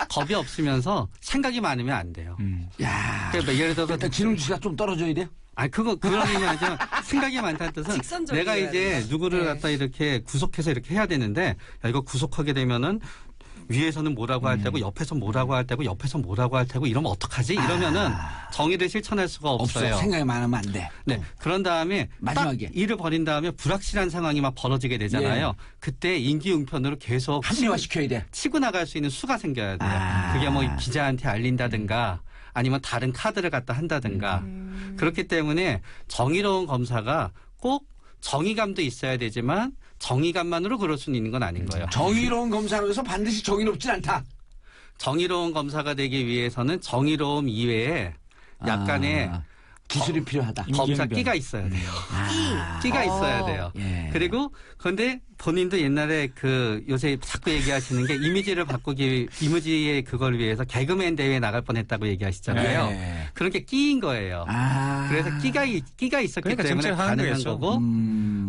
겁이 없으면서 생각이 많으면 안 돼요. 야. 그러니까 예를 들어서 일단 지능주시가 좀 떨어져야 돼요? 아니 그런 의미 아니라 생각이 많다는 뜻은 직선적이어야 내가 이제 된다. 누구를 네. 갖다 이렇게 구속해서 이렇게 해야 되는데 야, 이거 구속하게 되면은 위에서는 뭐라고 할 테고 옆에서 뭐라고 할 테고 옆에서 뭐라고 할 테고 이러면 어떡하지? 이러면은 정의를 실천할 수가 없어요. 없어. 생각이 많으면 안 돼. 네. 그런 다음에 마지막에. 딱 일을 벌인 다음에 불확실한 상황이 막 벌어지게 되잖아요. 예. 그때 인기응편으로 계속 합리화시켜야 돼. 치고 나갈 수 있는 수가 생겨야 돼요. 아. 그게 뭐 기자한테 알린다든가 아니면 다른 카드를 갖다 한다든가 그렇기 때문에 정의로운 검사가 꼭 정의감도 있어야 되지만 정의감만으로 그럴 수는 있는 건 아닌 거예요. 정의로운 검사로 해서 반드시 정의롭진 않다. 정의로운 검사가 되기 위해서는 정의로움 이외에 약간의 기술이 필요하다. 검사 임기응변. 끼가 있어야 돼요. 끼가 있어야 돼요. 예. 그리고 그런데 본인도 옛날에 그 요새 자꾸 얘기하시는 게 이미지의 그걸 위해서 개그맨 대회에 나갈 뻔했다고 얘기하시잖아요. 예. 그런 게 끼인 거예요. 아. 그래서 끼가 있었기 그러니까 때문에 정치를 하는 가능한 거겠죠. 거고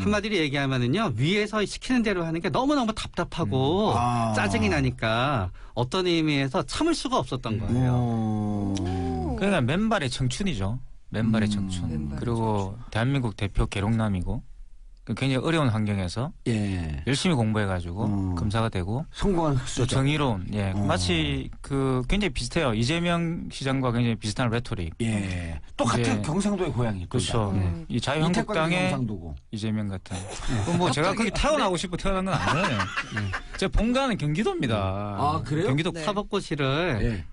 한마디로 얘기하면은요 위에서 시키는 대로 하는 게 너무너무 답답하고 아. 짜증이 나니까 어떤 의미에서 참을 수가 없었던 거예요. 오. 그러니까 맨발의 청춘이죠. 맨발의 청춘. 맨발의 그리고 대한민국 대표 계룡남이고 굉장히 어려운 환경에서 예. 열심히 공부해가지고 검사가 되고 성공한 또 흑수저. 정의로운 마치 그 굉장히 비슷해요. 이재명 시장과 굉장히 비슷한 레토릭. 예. 똑같은 이제- 경상도의 고향이. 그렇죠. 이 자유한국당의 경상도고. 이재명 같은. 뭐 제가 거기 태어나고 싶어 태어난 건 아니에요. 제 본가는 경기도입니다. 아, 그래요? 경기도 네. 사법고시를 예.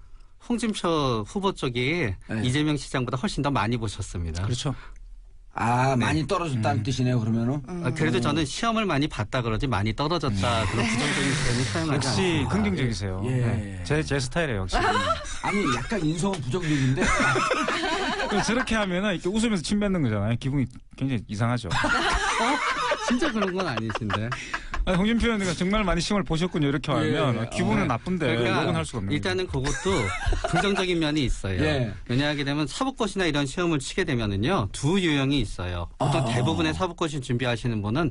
홍준표 후보 쪽이 네. 이재명 시장보다 훨씬 더 많이 보셨습니다. 그렇죠. 아, 많이 떨어졌다는 뜻이네요, 그러면은. 그래도 저는 시험을 많이 봤다 그러지 많이 떨어졌다 그런 부정적인 표현을 사용하지 역시 않습니다. 긍정적이세요. 예. 네. 제 스타일이에요, 역시. 아니, 약간 인성은 부정적인데. 그럼 저렇게 하면은 이렇게 웃으면서 침 뱉는 거잖아요. 기분이 굉장히 이상하죠. 진짜 그런 건 아니신데. 아니, 홍준표 의원님가 정말 많이 시험을 보셨군요. 이렇게 하면 기분은 나쁜데 욕은 할 수가 없는 거죠. 일단은 그것도 긍정적인 면이 있어요. 예. 왜냐하게 되면 사법고시나 이런 시험을 치게 되면은요 두 유형이 있어요. 보통 대부분의 사법고시 준비하시는 분은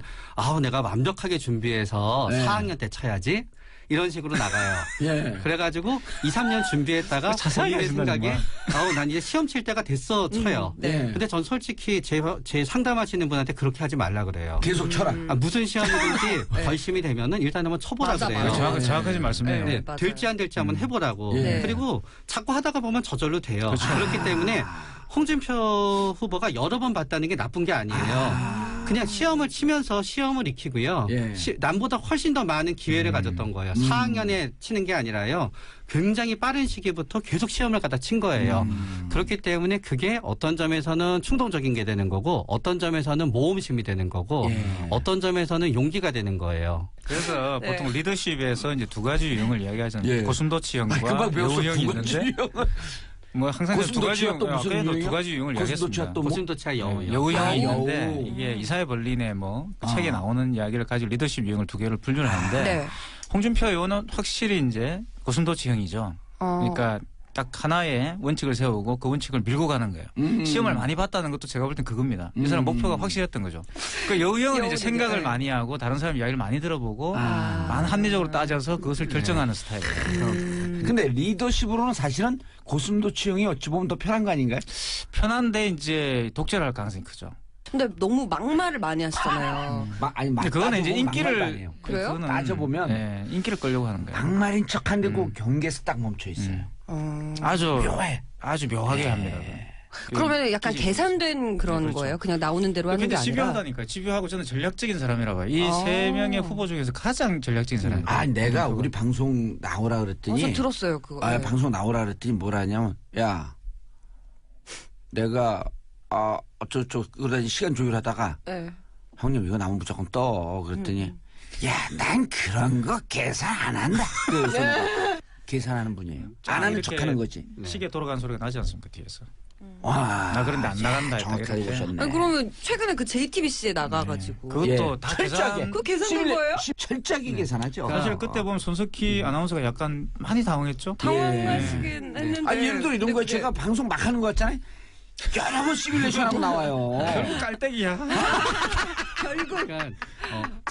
내가 완벽하게 준비해서 예. 4학년 때 쳐야지. 이런 식으로 나가요. 예. 그래가지고 2, 3년 준비했다가 자세하게 본인의 하신다, 생각에 난 이제 시험 칠 때가 됐어 쳐요. 네. 근데 전 솔직히 제 상담하시는 분한테 그렇게 하지 말라 그래요. 계속 쳐라. 무슨 시험이든지 결심이 되면은 일단 한번 쳐보라 맞아, 그래요. 맞아. 정확하게 말씀해요. 네, 맞아요. 될지 안 될지 한번 해보라고. 예. 그리고 자꾸 하다가 보면 저절로 돼요. 그렇기 때문에 홍준표 후보가 여러 번 봤다는 게 나쁜 게 아니에요. 그냥 시험을 치면서 시험을 익히고요. 예. 남보다 훨씬 더 많은 기회를 가졌던 거예요. 4학년에 치는 게 아니라요. 굉장히 빠른 시기부터 계속 시험을 갖다 친 거예요. 그렇기 때문에 그게 어떤 점에서는 충동적인 게 되는 거고 어떤 점에서는 모험심이 되는 거고 예. 어떤 점에서는 용기가 되는 거예요. 그래서 네. 보통 리더십에서 이제 두 가지 유형을 이야기하잖아요. 예. 고슴도치형과 금방 배웠어. 여우형이 두 가지 있는데 유형을. 뭐 항상 두 가지 고슴도치가 또 무슨 아까도 유형이요? 두 가지 유형을 고슴도치가 이야기했습니다. 또 뭐? 고슴도치와 여우요. 여우형이 여우. 있는데 이게 이사회 벌린의 그 책에 나오는 이야기를 가지고 리더십 유형을 두 개를 분류를 하는데 네. 홍준표 의원은 확실히 이제 고슴도치형이죠. 그러니까 딱 하나의 원칙을 세우고 그 원칙을 밀고 가는 거예요. 시험을 많이 봤다는 것도 제가 볼 땐 그겁니다. 이 사람 목표가 확실했던 거죠. 그 여우형은 이제 여우는 생각을 네. 많이 하고 다른 사람 이야기를 많이 들어보고 많은 합리적으로 따져서 그것을 결정하는 스타일이에요. 근데 리더십으로는 사실은 고슴도치형이 어찌 보면 더 편한 거 아닌가요? 편한데 이제 독재를 할 가능성이 크죠. 근데 너무 막말을 많이 하시잖아요. 아니, 근데 그거는 이제 따져보면 막말도 인기를 아니에요. 그래요? 그거는, 따져보면 예, 인기를 끌려고 하는 거예요. 막말인 척한데 그 경계에서 딱 멈춰 있어요. 아주 묘해. 아주 묘하게 합니다. 그러면 약간 계산된 그런 그렇죠. 거예요? 그냥 나오는 대로 하는 게 굉장히 아니라? 집요하다니까. 집요하고 저는 전략적인 사람이라고 봐요. 이 세 명의 후보 중에서 가장 전략적인 사람이에요. 아, 내가 우리 방송 나오라 그랬더니. 저 들었어요, 그거. 아, 네. 방송 나오라 그랬더니 뭐라 하냐면, 야, 내가, 그러다 시간 조율하다가, 네. 형님 이거 나오면 무조건 떠. 그랬더니, 야, 난 그런 거 계산 안 한다. 그래서 계산하는 분이에요. 안 하는 이렇게 척 하는 거지. 시계 돌아가는 소리가 나지 않습니까 뒤에서. 와, 나 그런데 안 나간다 했다. 정확하게 이렇게. 보셨네. 아니, 그러면 최근에 그 JTBC에 나가가지고 그것도 다 철저하게 계산. 그거 계산된 거예요? 철저하게 계산하죠. 사실 그때 보면 손석희 아나운서가 약간 많이 당황했죠. 당황하시긴 했는데. 아니 예를 들어 이런 거에 제가 방송 막 하는 거 같잖아요. 여러 번 시뮬레이션하고 나와요. 결국 깔때기야. 그러니까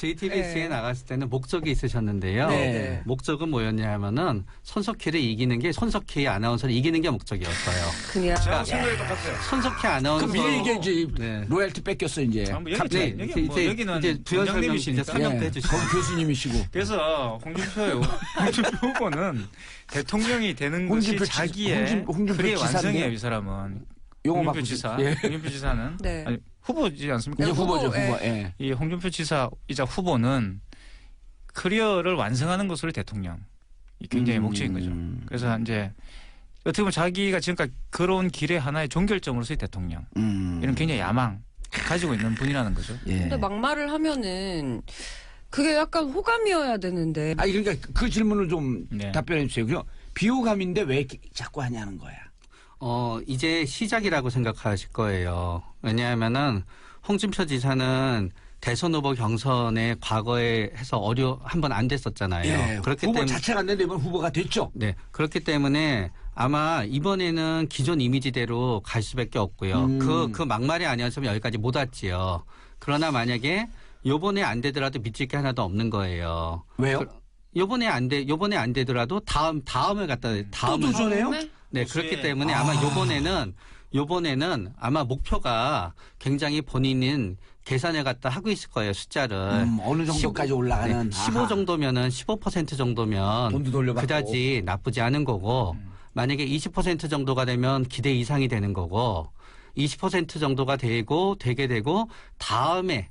JTBC에 네. 나갔을 때는 목적이 있으셨는데요. 네. 목적은 뭐였냐면은 손석희를 이기는 게 손석희 아나운서를 이기는 게 목적이었어요. 그냥 제가 생각이 똑같아요. 손석희 그 아나운서 미래 이게 이제 네. 로얄티 뺏겼어 이제. 아, 뭐 갑자기. 여기 뭐 여기는 이제 부연 설명 원장님이시니까. 이제 설명도 해주시죠. 거기 교수님이시고. 그래서 홍준표 후보는 대통령이 되는 것이 홍준표 자기의 홍준표 그의 지사인데? 완성이에요. 이 사람은. 용어 홍준표 바꾸지. 지사. 예. 홍준표 지사는 네. 아니, 후보지 않습니까? 이제 후보죠, 후보, 후보. 예. 이 홍준표 지사이자 후보는 커리어를 완성하는 것으로 대통령. 이 굉장히 목적인 거죠. 그래서 이제 어떻게 보면 자기가 지금까지 걸어온 길의 하나의 종결점으로서의 대통령. 이런 굉장히 야망 가지고 있는 분이라는 거죠. 예. 근데 막말을 하면은 그게 약간 호감이어야 되는데. 아니 그러니까 그 질문을 좀 네. 답변해 주세요. 그럼 비호감인데 왜 이렇게 자꾸 하냐는 거야. 이제 시작이라고 생각하실 거예요. 왜냐하면은 홍준표 지사는 대선 후보 경선에 과거에 해서 한번 안 됐었잖아요. 예. 그렇기 후보 때문에 자체가 안 됐는데 이번 후보가 됐죠. 네. 그렇기 때문에 아마 이번에는 기존 이미지대로 갈 수밖에 없고요. 그 막말이 아니었으면 여기까지 못 왔지요. 그러나 만약에 요번에 안 되더라도 믿을 게 하나도 없는 거예요. 왜요? 요번에 안 되더라도 다음을 갖다 다음을 또 도전해요? 네, 그렇기 때문에 아마 요번에는 아마 목표가 굉장히 본인은 계산을 갖다 하고 있을 거예요, 숫자를. 어느 정도까지 올라가는. 15 정도면은 15% 정도면 돈도 돌려받고. 그다지 나쁘지 않은 거고 만약에 20% 정도가 되면 기대 이상이 되는 거고 20% 정도가 되게 되고 다음을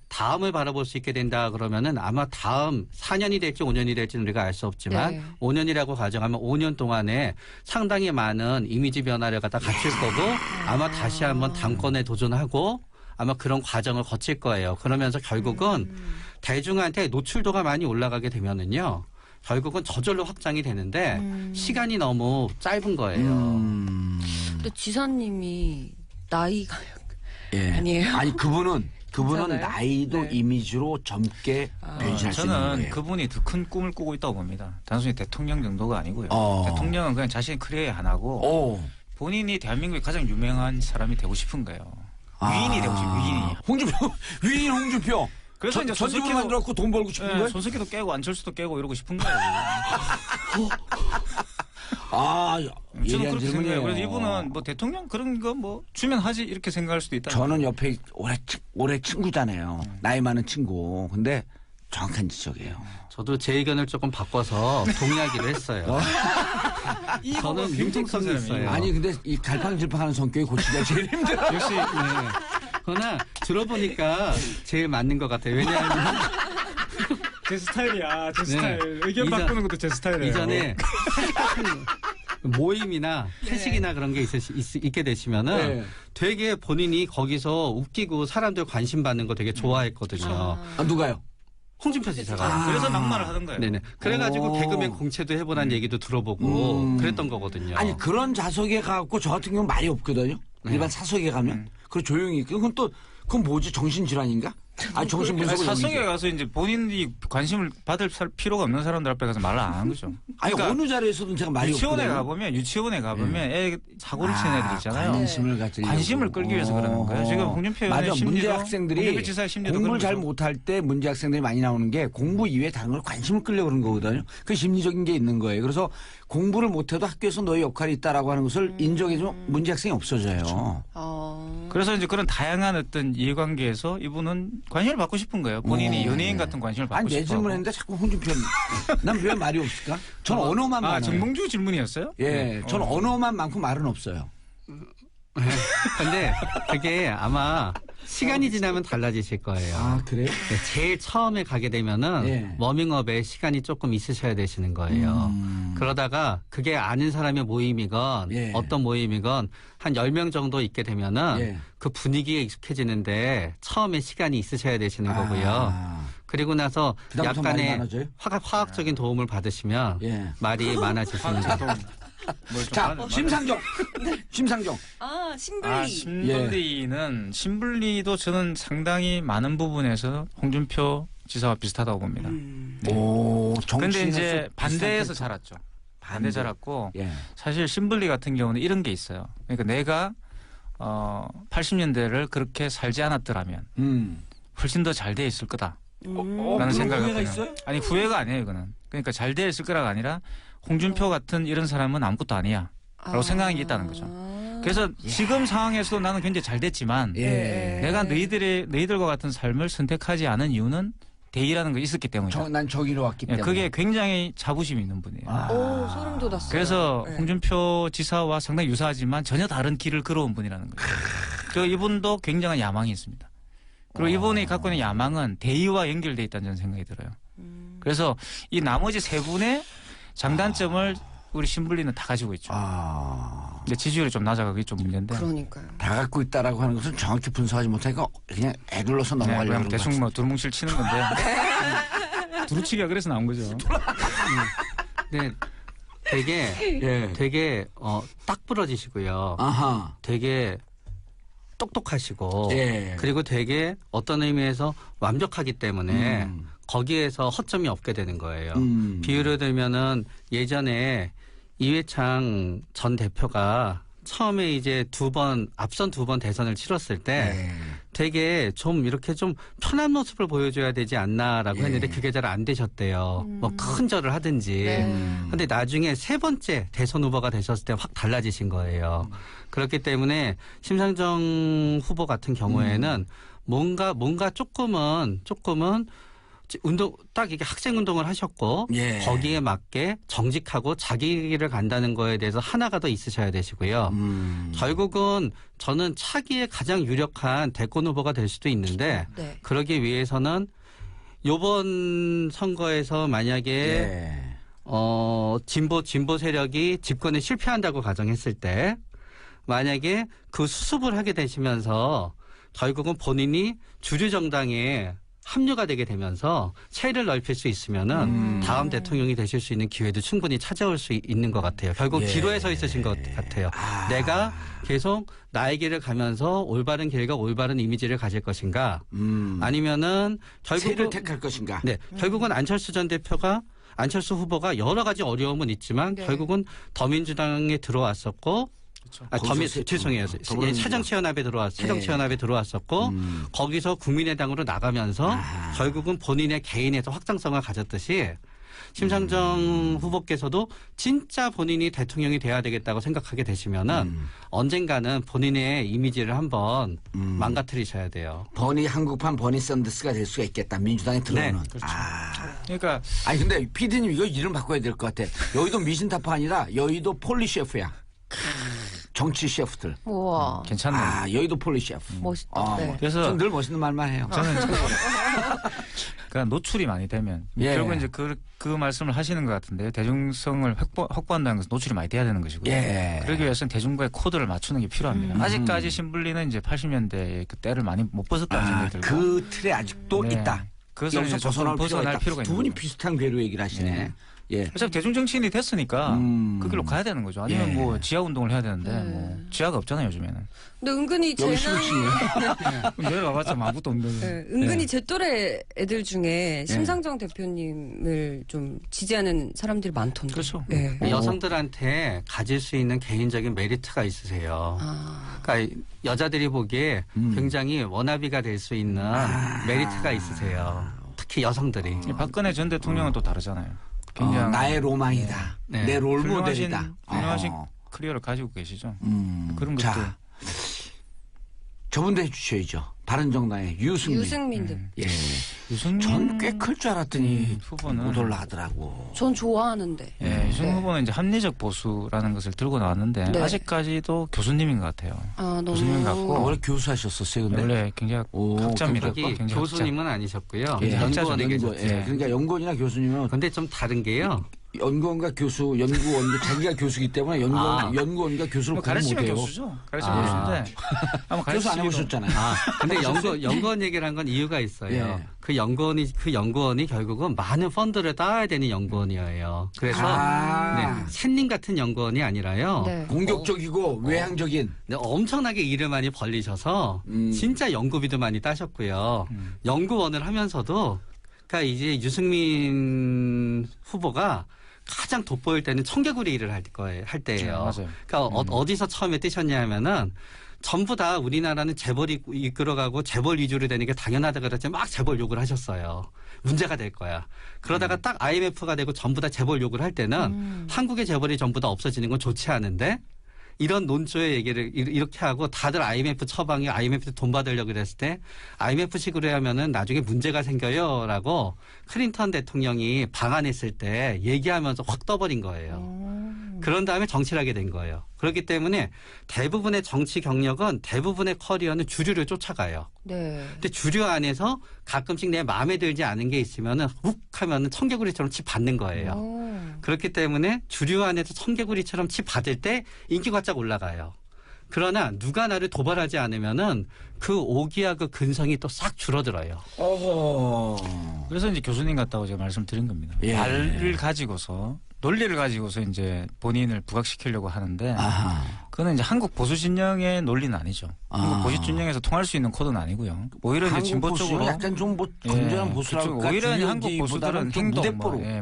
바라볼 수 있게 된다 그러면은 아마 다음 4년이 될지 5년이 될지는 우리가 알 수 없지만 네. 5년이라고 가정하면 5년 동안에 상당히 많은 이미지 변화를 갖다 갖출 거고 아마 다시 한번 당권에 도전하고 아마 그런 과정을 거칠 거예요. 그러면서 결국은 대중한테 노출도가 많이 올라가게 되면은요. 결국은 저절로 확장이 되는데 시간이 너무 짧은 거예요. 근데 지사님이 나이가 예. 아니에요? 아니 그분은 괜찮아요? 나이도 네. 이미지로 젊게 변신할 수 있는 저는 거예요. 그분이 더 큰 꿈을 꾸고 있다고 봅니다. 단순히 대통령 정도가 아니고요. 어. 대통령은 그냥 자신의 커리어의 하나고 오. 본인이 대한민국의 가장 유명한 사람이 되고 싶은 거예요. 위인이 되고 싶은 위인이. 홍준표 위인 홍준표. 그래서 이제 전집을 만들었고 돈 벌고 싶은 예, 거예요? 손석희도 깨고 안철수도 깨고 이러고 싶은 거예요. 아, 저는 예리한 그렇게 질문이에요. 생각해요. 그래서 이분은 뭐 대통령 그런 거 뭐 주면 하지 이렇게 생각할 수도 있다. 저는 옆에 오래 친구잖아요. 나이 많은 친구. 근데 정확한 지적이에요. 저도 제 의견을 조금 바꿔서 동의하기로 했어요. 저는 융통성이 있어요. 아니 근데 이 갈팡질팡하는 성격이 고치기가 제일 힘들어. 역시 그러나 들어보니까 제일 맞는 것 같아요. 왜냐하면 제 스타일이야. 제 네. 스타일. 의견 이전- 바꾸는 것도 제 스타일이에요. 이전에 회식 같은 모임이나 회식이나 그런 게 있게 되시면은 네. 되게 본인이 거기서 웃기고 사람들 관심 받는 거 되게 좋아했거든요. 아, 누가요? 홍준표 지사가. 그래서 막말을 하던 거예요. 네네. 그래가지고 오. 개그맨 공채도 해보라는 얘기도 들어보고 그랬던 거거든요. 아니 그런 자석에 가고 저 같은 경우는 말이 없거든요. 일반 사석에 가면 그 조용히 그건 뭐지 정신질환인가? 아니 정신분석을 사석에 여기죠. 가서 이제 본인이 관심을 받을 필요가 없는 사람들 앞에 가서 말을 안 하는 거죠. 아니 그러니까 어느 자리에서든 제가 말이 유치원에 없거든요. 가보면 애 사고를 치는 애들 있잖아요. 관심을 가지려고. 관심을 끌기 위해서 그러는 거예요. 지금 홍준표 의원의 맞아. 심리도 문제 홍준표 학생들이 지사의 심리도 공부를 그런 잘 거죠. 못할 때 문제 학생들이 많이 나오는 게 공부 이외에 다른 걸 관심을 끌려고 그러는 거거든요. 그 심리적인 게 있는 거예요. 그래서 공부를 못해도 학교에서 너의 역할이 있다라고 하는 것을 인정해주면 문제 학생이 없어져요. 그래서 이제 그런 다양한 어떤 이해관계에서 이분은 관심을 받고 싶은 거예요. 본인이 연예인 같은 관심을 받고 아니 내 싶어. 질문했는데 자꾸 홍준표 난 왜 말이 없을까? 저는 언어만 많아요. 정봉주 질문이었어요? 예, 저는 언어만 많고 말은 없어요. 근데 그게 아마 시간이 지나면 달라지실 거예요. 그래요? 네, 제일 처음에 가게 되면은 예. 워밍업에 시간이 조금 있으셔야 되시는 거예요. 그러다가 그게 아는 사람의 모임이건 예. 어떤 모임이건 한 10명 정도 있게 되면은 예. 그 분위기에 익숙해지는데 처음에 시간이 있으셔야 되시는 거고요. 그리고 나서 그다음부터 말이 약간의 많아져요? 화학적인 도움을 받으시면 예. 말이 많아지시는 거죠. 자, 심상정. 심상정. 아, 신블리. 아, 신분리는 신분리도 저는 상당히 많은 부분에서 홍준표 지사와 비슷하다고 봅니다. 오, 그런데 정치인은 이제 좀 반대에서 비슷한 자랐죠. 반대 반대. 자랐고 예. 사실 신분리 같은 경우는 이런 게 있어요. 그러니까 내가 80년대를 그렇게 살지 않았더라면 훨씬 더 잘 돼 있을 거다. 라는 생각을 후회가 갖거든요. 있어요? 아니 후회가 아니에요 이거는. 그러니까 잘 돼 있을 거라가 아니라 홍준표 같은 이런 사람은 아무것도 아니야 라고 생각하는 게 있다는 거죠. 그래서 지금 상황에서도 나는 굉장히 잘 됐지만 예. 내가 너희들과 같은 삶을 선택하지 않은 이유는 대의라는 게 있었기 때문이죠. 난 저기로 왔기 예, 때문에. 그게 굉장히 자부심이 있는 분이에요. 오, 소름 돋았어요. 그래서 네. 홍준표 지사와 상당히 유사하지만 전혀 다른 길을 걸어온 분이라는 거예요. 저 이분도 굉장한 야망이 있습니다. 그리고 이분이 갖고 있는 야망은 대의와 연결돼 있다는 저는 생각이 들어요. 그래서 이 나머지 세 분의 장단점을 우리 신불리는 다 가지고 있죠. 근데 지지율이 좀 낮아가 그게 좀 문제인데. 그러니까요. 다 갖고 있다라고 하는 것은 정확히 분석하지 못하니까 그냥 애둘러서 네, 넘어가려고 그냥 그런 대충 것 뭐 두루뭉실 치는 건데. 두루치기가 그래서 나온 거죠. 네, 되게 같아요. 예. 되게 딱 부러지시고요. 아하. 되게 똑똑하시고 예. 그리고 되게 어떤 의미에서 완벽하기 때문에 거기에서 허점이 없게 되는 거예요. 비유를 들면은 예전에 이회창 전 대표가 처음에 이제 앞선 두 번 대선을 치렀을 때 예. 되게 좀 이렇게 좀 편한 모습을 보여줘야 되지 않나라고 예. 했는데 그게 잘 안 되셨대요. 뭐 큰 절을 하든지. 근데 나중에 세 번째 대선 후보가 되셨을 때 확 달라지신 거예요. 그렇기 때문에 심상정 후보 같은 경우에는 뭔가 조금은 운동 딱 이게 학생 운동을 하셨고 예. 거기에 맞게 정직하고 자기 길을 간다는 거에 대해서 하나가 더 있으셔야 되시고요. 결국은 저는 차기에 가장 유력한 대권 후보가 될 수도 있는데 네. 그러기 위해서는 요번 선거에서 만약에 예. 진보 세력이 집권에 실패한다고 가정했을 때 만약에 그 수습을 하게 되시면서 결국은 본인이 주류 정당에 합류가 되게 되면서 차이를 넓힐 수 있으면은 다음 대통령이 되실 수 있는 기회도 충분히 찾아올 수 있는 것 같아요. 결국 예. 기로에 서 있으신 것 같아요. 내가 계속 나의 길을 가면서 올바른 길과 올바른 이미지를 가질 것인가 아니면은 새를 결국은 택할 것인가. 네, 결국은 안철수 후보가 여러 가지 어려움은 있지만 네. 결국은 더민주당에 들어왔었고 죄송해요. 새정치연합에 들어왔었고 거기서 국민의당으로 나가면서 결국은 본인의 개인에서 확장성을 가졌듯이 심상정 후보께서도 진짜 본인이 대통령이 돼야 되겠다고 생각하게 되시면은 언젠가는 본인의 이미지를 한번 망가뜨리셔야 돼요. 한국판 버니 샌더스가 될 수가 있겠다. 민주당에 들어오는. 네, 그렇죠. 그러니까 아니 근데 PD님 이거 이름 바꿔야 될 것 같아. 여의도 미신타파 아니라 여의도 폴리 셰프야. 정치 셰프들. 우와. 괜찮네요. 여의도 폴리 셰프. 멋있다. 네. 그래서 전 늘 멋있는 말만 해요. 저는 그러니까 노출이 많이 되면 예. 결국 이제 그 말씀을 하시는 것 같은데요. 대중성을 확보한다는 것은 노출이 많이 돼야 되는 것이고요. 예. 그러기 위해서는 대중과의 코드를 맞추는 게 필요합니다. 아직까지 신불리는 이제 80년대의 그 때를 많이 못 벗었다는 생각이 들고 그 틀에 아직도 네. 있다. 그것을 여기서 이제 조금 벗어날 필요가 두 있는 분이 거죠. 비슷한 궤로 얘기를 하시네. 네. 예. 어차피 대중 정치인이 됐으니까 그 길로 가야 되는 거죠. 아니면 예. 뭐 지하 운동을 해야 되는데 뭐 지하가 없잖아요 요즘에는. 근데 은근히 제 여기 나이 시골집이에요. 내려가봤자 아무것도 없는데. 네, 은근히 제 또래 애들 중에 심상정 대표님을 좀 지지하는 사람들이 많던데. 그렇죠. 네. 여성들한테 가질 수 있는 개인적인 메리트가 있으세요. 그러니까 여자들이 보기에 굉장히 워너비가 될 수 있는 메리트가 있으세요. 특히 여성들이. 박근혜 전 대통령은 또 다르잖아요. 굉장히 나의 로망이다. 네. 내 롤 훌륭하신- 모델이다. 훌륭하신 클리어를 가지고 계시죠. 그런 것도 자, 저분도 해주셔야죠. 바른정당의 유승민. 유승민들. 예. 유승민 전 꽤 클 줄 알았더니 후보는 못 올라가더라고. 전 좋아하는데. 예, 유승민 네. 후보는 이제 합리적 보수라는 것을 들고 나왔는데 네. 아직까지도 교수님인 것 같아요. 아, 교수님 같고 원래 교수하셨었어요, 근데. 원래 굉장히 오, 학자입니다. 여기 굉장히 교수님은 아니셨고요. 예, 연구원에 학자죠. 계셨어요. 예, 그러니까 연구원이나 교수님은 근데 좀 다른 게요. 연구원과 자기가 교수기 때문에 연구원과 교수를 뭐 구분 가르치면 못해요. 교수죠. 가르치면 교수인데 한번 교수 안 가르치기도- 해보셨잖아요. 근데 연구원 얘기를 한 건 이유가 있어요. 예. 그 연구원이 결국은 많은 펀드를 따야 되는 연구원이에요. 그래서 네, 샌님 같은 연구원이 아니라요. 네. 공격적이고 외향적인. 네, 엄청나게 일을 많이 벌리셔서 진짜 연구비도 많이 따셨고요. 연구원을 하면서도 그러니까 이제 유승민 후보가 가장 돋보일 때는 청개구리 일을 할 때예요. 맞아요. 그러니까 어디서 처음에 뜨셨냐 하면은 전부 다 우리나라는 재벌이 이끌어가고 재벌 위주로 되는 게 당연하다 그랬지 막 재벌 욕을 하셨어요. 문제가 될 거야. 그러다가 딱 IMF가 되고 전부 다 재벌 욕을 할 때는 한국의 재벌이 전부 다 없어지는 건 좋지 않은데 이런 논조의 얘기를 이렇게 하고 다들 IMF 처방이 IMF 돈 받으려고 그랬을 때 IMF식으로 하면은 나중에 문제가 생겨요라고 클린턴 대통령이 방한했을 때 얘기하면서 확 떠버린 거예요. 그런 다음에 정치를 하게 된 거예요. 그렇기 때문에 대부분의 정치 경력은 대부분의 커리어는 주류를 쫓아가요. 네. 근데 주류 안에서 가끔씩 내 마음에 들지 않은 게 있으면은 훅 하면은 청개구리처럼 치 받는 거예요. 그렇기 때문에 주류 안에서 청개구리처럼 치 받을 때 인기가 쫙 올라가요. 그러나 누가 나를 도발하지 않으면은 그 오기와 그 근성이 또 싹 줄어들어요. 그래서 이제 교수님 같다고 제가 말씀드린 겁니다. 예. 말을 가지고서 논리를 가지고서 이제 본인을 부각시키려고 하는데 그거는 이제 한국 보수 진영의 논리는 아니죠. 한국 보수 진영에서 통할 수 있는 코드는 아니고요. 오히려 이제 진보 쪽으로 약간 좀 건전한 보수라고 그쪽 오히려 이제 한국 보수들은 행동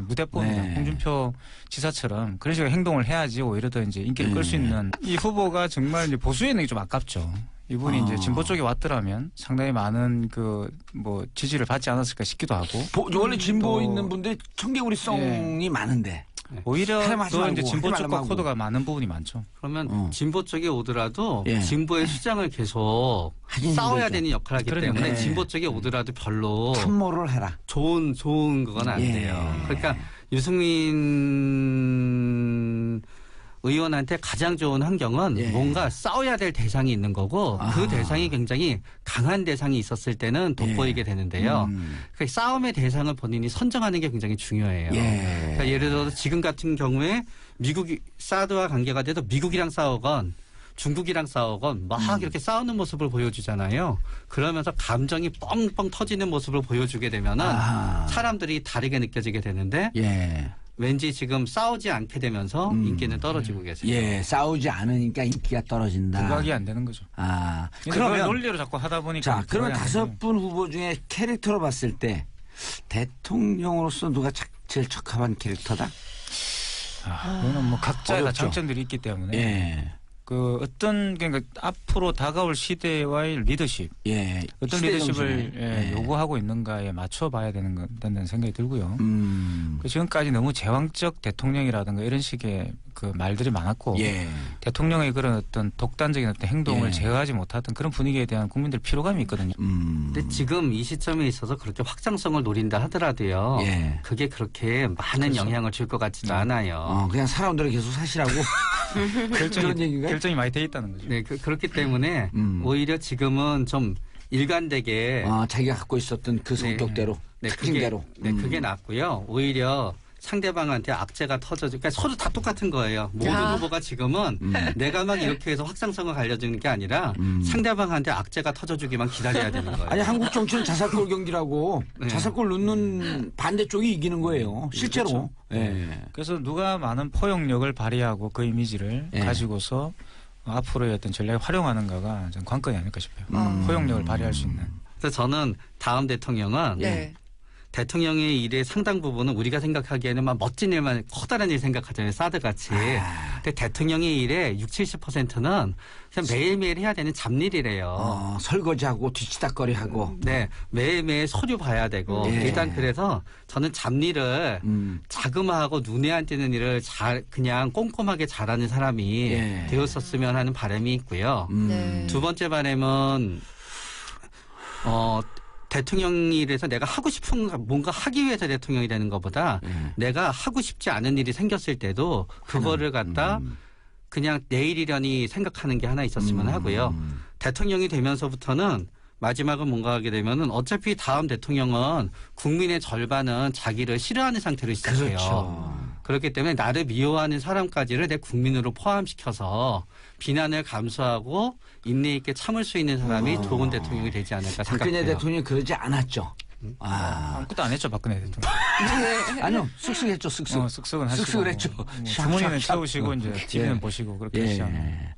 무대뽀입니다. 네. 홍준표 지사처럼 그런 식으로 행동을 해야지 오히려 더 이제 인기를 끌 수 있는 이 후보가 정말 이제 보수에 있는 게 좀 아깝죠. 이분이 이제 진보 쪽에 왔더라면 상당히 많은 그 뭐 지지를 받지 않았을까 싶기도 하고. 원래 진보 또- 있는 분들이 청개구리성이 많은데. 오히려 하지 말고, 더 이제 진보 하지 쪽과 말고. 코드가 많은 부분이 많죠. 그러면 진보 쪽에 오더라도 예. 진보의 수장을 계속 하긴 싸워야 힘들죠. 되는 역할을 하기 그러니까. 때문에 예. 진보 쪽에 오더라도 별로 참모를 해라. 좋은 그건 안 예. 돼요. 그러니까 유승민 의원한테 가장 좋은 환경은 예. 뭔가 싸워야 될 대상이 있는 거고 그 대상이 굉장히 강한 대상이 있었을 때는 돋보이게 되는데요. 그 싸움의 대상을 본인이 선정하는 게 굉장히 중요해요. 그러니까 예를 들어서 지금 같은 경우에 미국이 사드와 관계가 돼도 미국이랑 싸우건 중국이랑 싸우건 막 이렇게 싸우는 모습을 보여주잖아요. 그러면서 감정이 뻥뻥 터지는 모습을 보여주게 되면은 사람들이 다르게 느껴지게 되는데 왠지 지금 싸우지 않게 되면서 인기는 떨어지고 계세요. 예, 싸우지 않으니까 인기가 떨어진다. 부각이 안 되는 거죠. 그러면 그러면 논리로 자꾸 하다 보니까 자, 그러면 부각이 안 되죠. 5분 후보 중에 캐릭터로 봤을 때 대통령으로서 누가 제일 적합한 캐릭터다? 그거는 뭐 각자의 다 어렵죠. 장점들이 있기 때문에 예. 그 어떤 그러니까 앞으로 다가올 시대와의 리더십 어떤 시대 리더십을 정신에. 요구하고 있는가에 맞춰봐야 된다는 생각이 들고요. 음. 그 지금까지 너무 제왕적 대통령이라든가 이런 식의 그 말들이 많았고 대통령의 그런 어떤 독단적인 어떤 행동을 제어하지 못하던 그런 분위기에 대한 국민들 피로감이 있거든요. 근데 지금 이 시점에 있어서 그렇게 확장성을 노린다 하더라도요. 그게 그렇게 많은 영향을 줄 것 같지도 않아요. 그냥 사람들을 계속 사시라고 그런 얘기인가요? 결정이 많이 돼 있다는 거죠. 네, 그렇기 때문에 오히려 지금은 좀 일관되게 자기가 갖고 있었던 그 성격대로 특징대로. 그게 낫고요. 오히려 상대방한테 악재가 터져지고 그러니까 서로 다 똑같은 거예요. 모든 후보가 지금은 내가 막 이렇게 해서 확장성을 알려주는 게 아니라 상대방한테 악재가 터져주기만 기다려야 되는 거예요. 아니 한국 정치는 자살골 경기라고 자살골 넣는 반대쪽이 이기는 거예요. 실제로. 그렇죠. 그래서 누가 많은 포용력을 발휘하고 그 이미지를 가지고서 앞으로의 어떤 전략을 활용하는가가 전 관건이 아닐까 싶어요. 포용력을 발휘할 수 있는. 그래서 저는 다음 대통령은 대통령의 일의 상당 부분은 우리가 생각하기에는 막 멋진 일만 커다란 일 생각하잖아요. 사드같이. 근데 대통령의 일의 60~70%는 그냥 매일매일 해야 되는 잡일이래요. 설거지하고 뒤치다거리하고. 네. 매일매일 서류 봐야 되고. 일단 그래서 저는 잡일을 자그마하고 눈에 안 띄는 일을 그냥 꼼꼼하게 잘하는 사람이 되었었으면 하는 바람이 있고요. 두 번째 바람은 대통령이 이래서 내가 하고 싶은 뭔가 하기 위해서 대통령이 되는 것보다 내가 하고 싶지 않은 일이 생겼을 때도 그거를 갖다 그냥 내일이려니 생각하는 게 하나 있었으면 하고요. 대통령이 되면서부터는 마지막은 뭔가 하게 되면은 어차피 다음 대통령은 국민의 절반은 자기를 싫어하는 상태로 시작해요. 그렇기 때문에 나를 미워하는 사람까지를 내 국민으로 포함시켜서 비난을 감수하고 인내 있게 참을 수 있는 사람이 좋은 대통령이 되지 않을까 박근혜 생각해요. 대통령이 그러지 않았죠. 아무것도 안 했죠 박근혜 대통령. 아니요, 쓱쓱했죠, 쓱쓱. 쓱쓱은 하시고 쓱쓱을 했죠. 뭐 샥, 주머니는 샥, 샥. 채우시고 이제 TV는 예. 보시고 그렇게 예. 하시잖아요.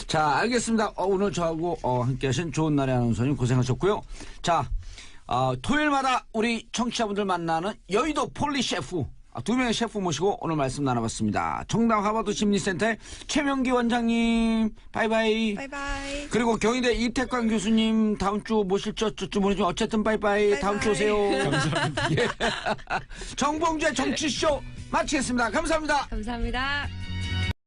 자, 알겠습니다. 오늘 저하고 함께하신 좋은 날의 아나운서님 고생하셨고요. 자, 토요일마다 우리 청취자분들 만나는 여의도 폴리 셰프 2명의 셰프 모시고 오늘 말씀 나눠봤습니다. 청담 하버드 심리센터의 최명기 원장님 바이바이. 바이바이. 그리고 경희대 이태광 교수님 다음 주 모실 저쯤 모르지만 어쨌든 바이바이. 다음 주 오세요. 감사합니다. 예. 정봉주의 정치쇼 마치겠습니다. 감사합니다. 감사합니다.